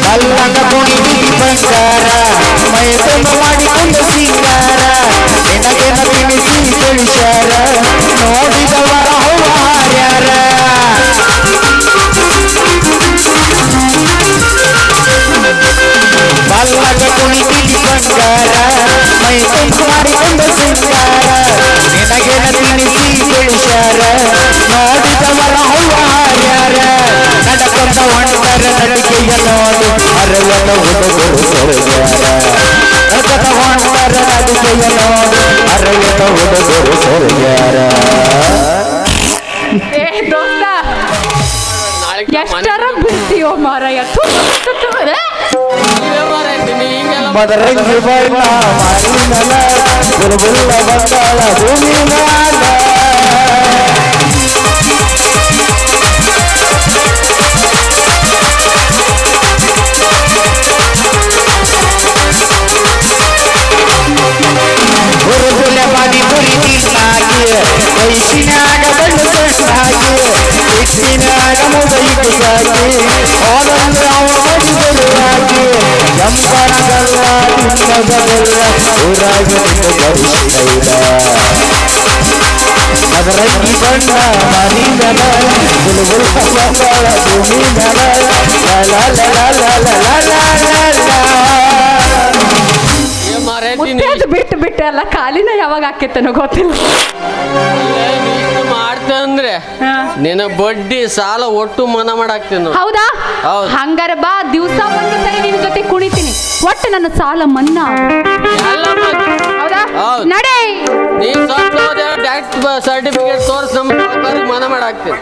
ಕಲ್ಲಂಗ ಕುಣಿದಿ ಬಂಗಾರ ಮೈ ತುಂಬ ಮಾಡಿಕೊಂಡು ಸಿಂಗಾರ ನಿನಗೆ ತಿನಿಸಿ ತಿಳಿಸ್ಯಾರ ನೋಡಿದವರ ಹೌವಾರ್ಯಾರ ಕಲ್ಲಂಗ ಕುಣಿದಿ ಬಂಗಾರ ಮೈ ತುಂಬ ಮಾಡಿಕೊಂಡು ಸಿಂಗಾರ ನಿನಗೆ ತಿನಿಸಿ ತಿಳಿಸ್ಯಾರ ನೋಡಿದವರ ಹೌವಾರ್ಯಾರ ನಡಕೊಂಡ ಹೊಣೆತರ ನಡಿಗೆಯ ನೋಡಿ ಅರವನ ಹುಡುಗರು ಸೊರಗ್ಯಾರ ನಡಕದ ಹೊಣೆತರ ನಡಿಗೆಯ ನೋಡಿ ಅರವನ ಹುಡುಗರು ಸೊರಗ್ಯಾರ ಏ ದೋಸ್ತ ಎಷ್ಟರ ಬಿಡ್ತೀಯೋ ಮಾರಾಯ ಥು, ಥು, ಥು, ಥು. ಮದರಂಗಿ ಬಣ್ಣ ಮಾರಿ ನೆಲ ಬುಲ್ಬುಲ್ಲ ಬಂದಾಳ ಭೂಮಿ ಮ್ಯಾಲ ಹುರುಗುಲೆ ಪಾನಿಪುರಿ ತಿನ್ನಾಗಿ ವಯಸ್ಸಿನಾಗ ಬೆಳ್ಳು ಸಣ್ಣಾಗಿ ಹಿಟ್ಟಿನಾಗ ಮುದೈದು ಸಾಗಿ ಹೋದಂದ್ರೆ ಅವ ಮಡಿದರುವಾಗಿ ಜಂಪರಗಲ್ಲ ತಿನ್ನಬಲ್ಲ ಊರಾಗಿ ನಿಂತು ಬರಿಸಿದೈರ ಮದರಂಗಿ ಬಣ್ಣ ಮನಿ ನೆಲ ಬುಲ್ಬುಲ್ ಬಂದಾಳ ಭೂಮಿ ನೆಲ ಮುತ್ತೇದು ಬಿಟ್ಟು ಬಿಟ್ಟು ಎಲ್ಲ ಕಾಲಿನ ಯಾವಾಗ ಹಾಕಿತ್ತನೋ ಗೊತ್ತಿಲ್ಲ. ಮಾಡ್ತೆ ಅಂದ್ರೆ ಹಾ. ನಿನ್ನ ಬಡ್ಡಿ ಸಾಲ ಒಟ್ಟು ಮನ ಮಾಡಾಕ್ತೀನಿ ನೋಡು. ಹೌದಾ ಹೌದು. ಹಂಗಾರೆ ಬಾ ದಿವಸ ಒಂದು ಸರಿ ನಿನ್ ಜೊತೆ ಕುಣಿತೀನಿ ಒಟ್ಟು ನನ್ನ ಸಾಲ ಮನ್ನಾ ಎಲ್ಲ ಮತ್ತೆ. ಹೌದಾ ಹೌದು. ನಡೆ ನೀ ಸ್ವಲ್ಪ ಡಾಕ್ಟರ್ ಸರ್ಟಿಫಿಕೇಟ್ ತೋರಿಸಿ ನಮ್ಮ ಸಾವುಕಾರಿಗೆ ಮನ ಮಾಡಾಕ್ತೀನಿ.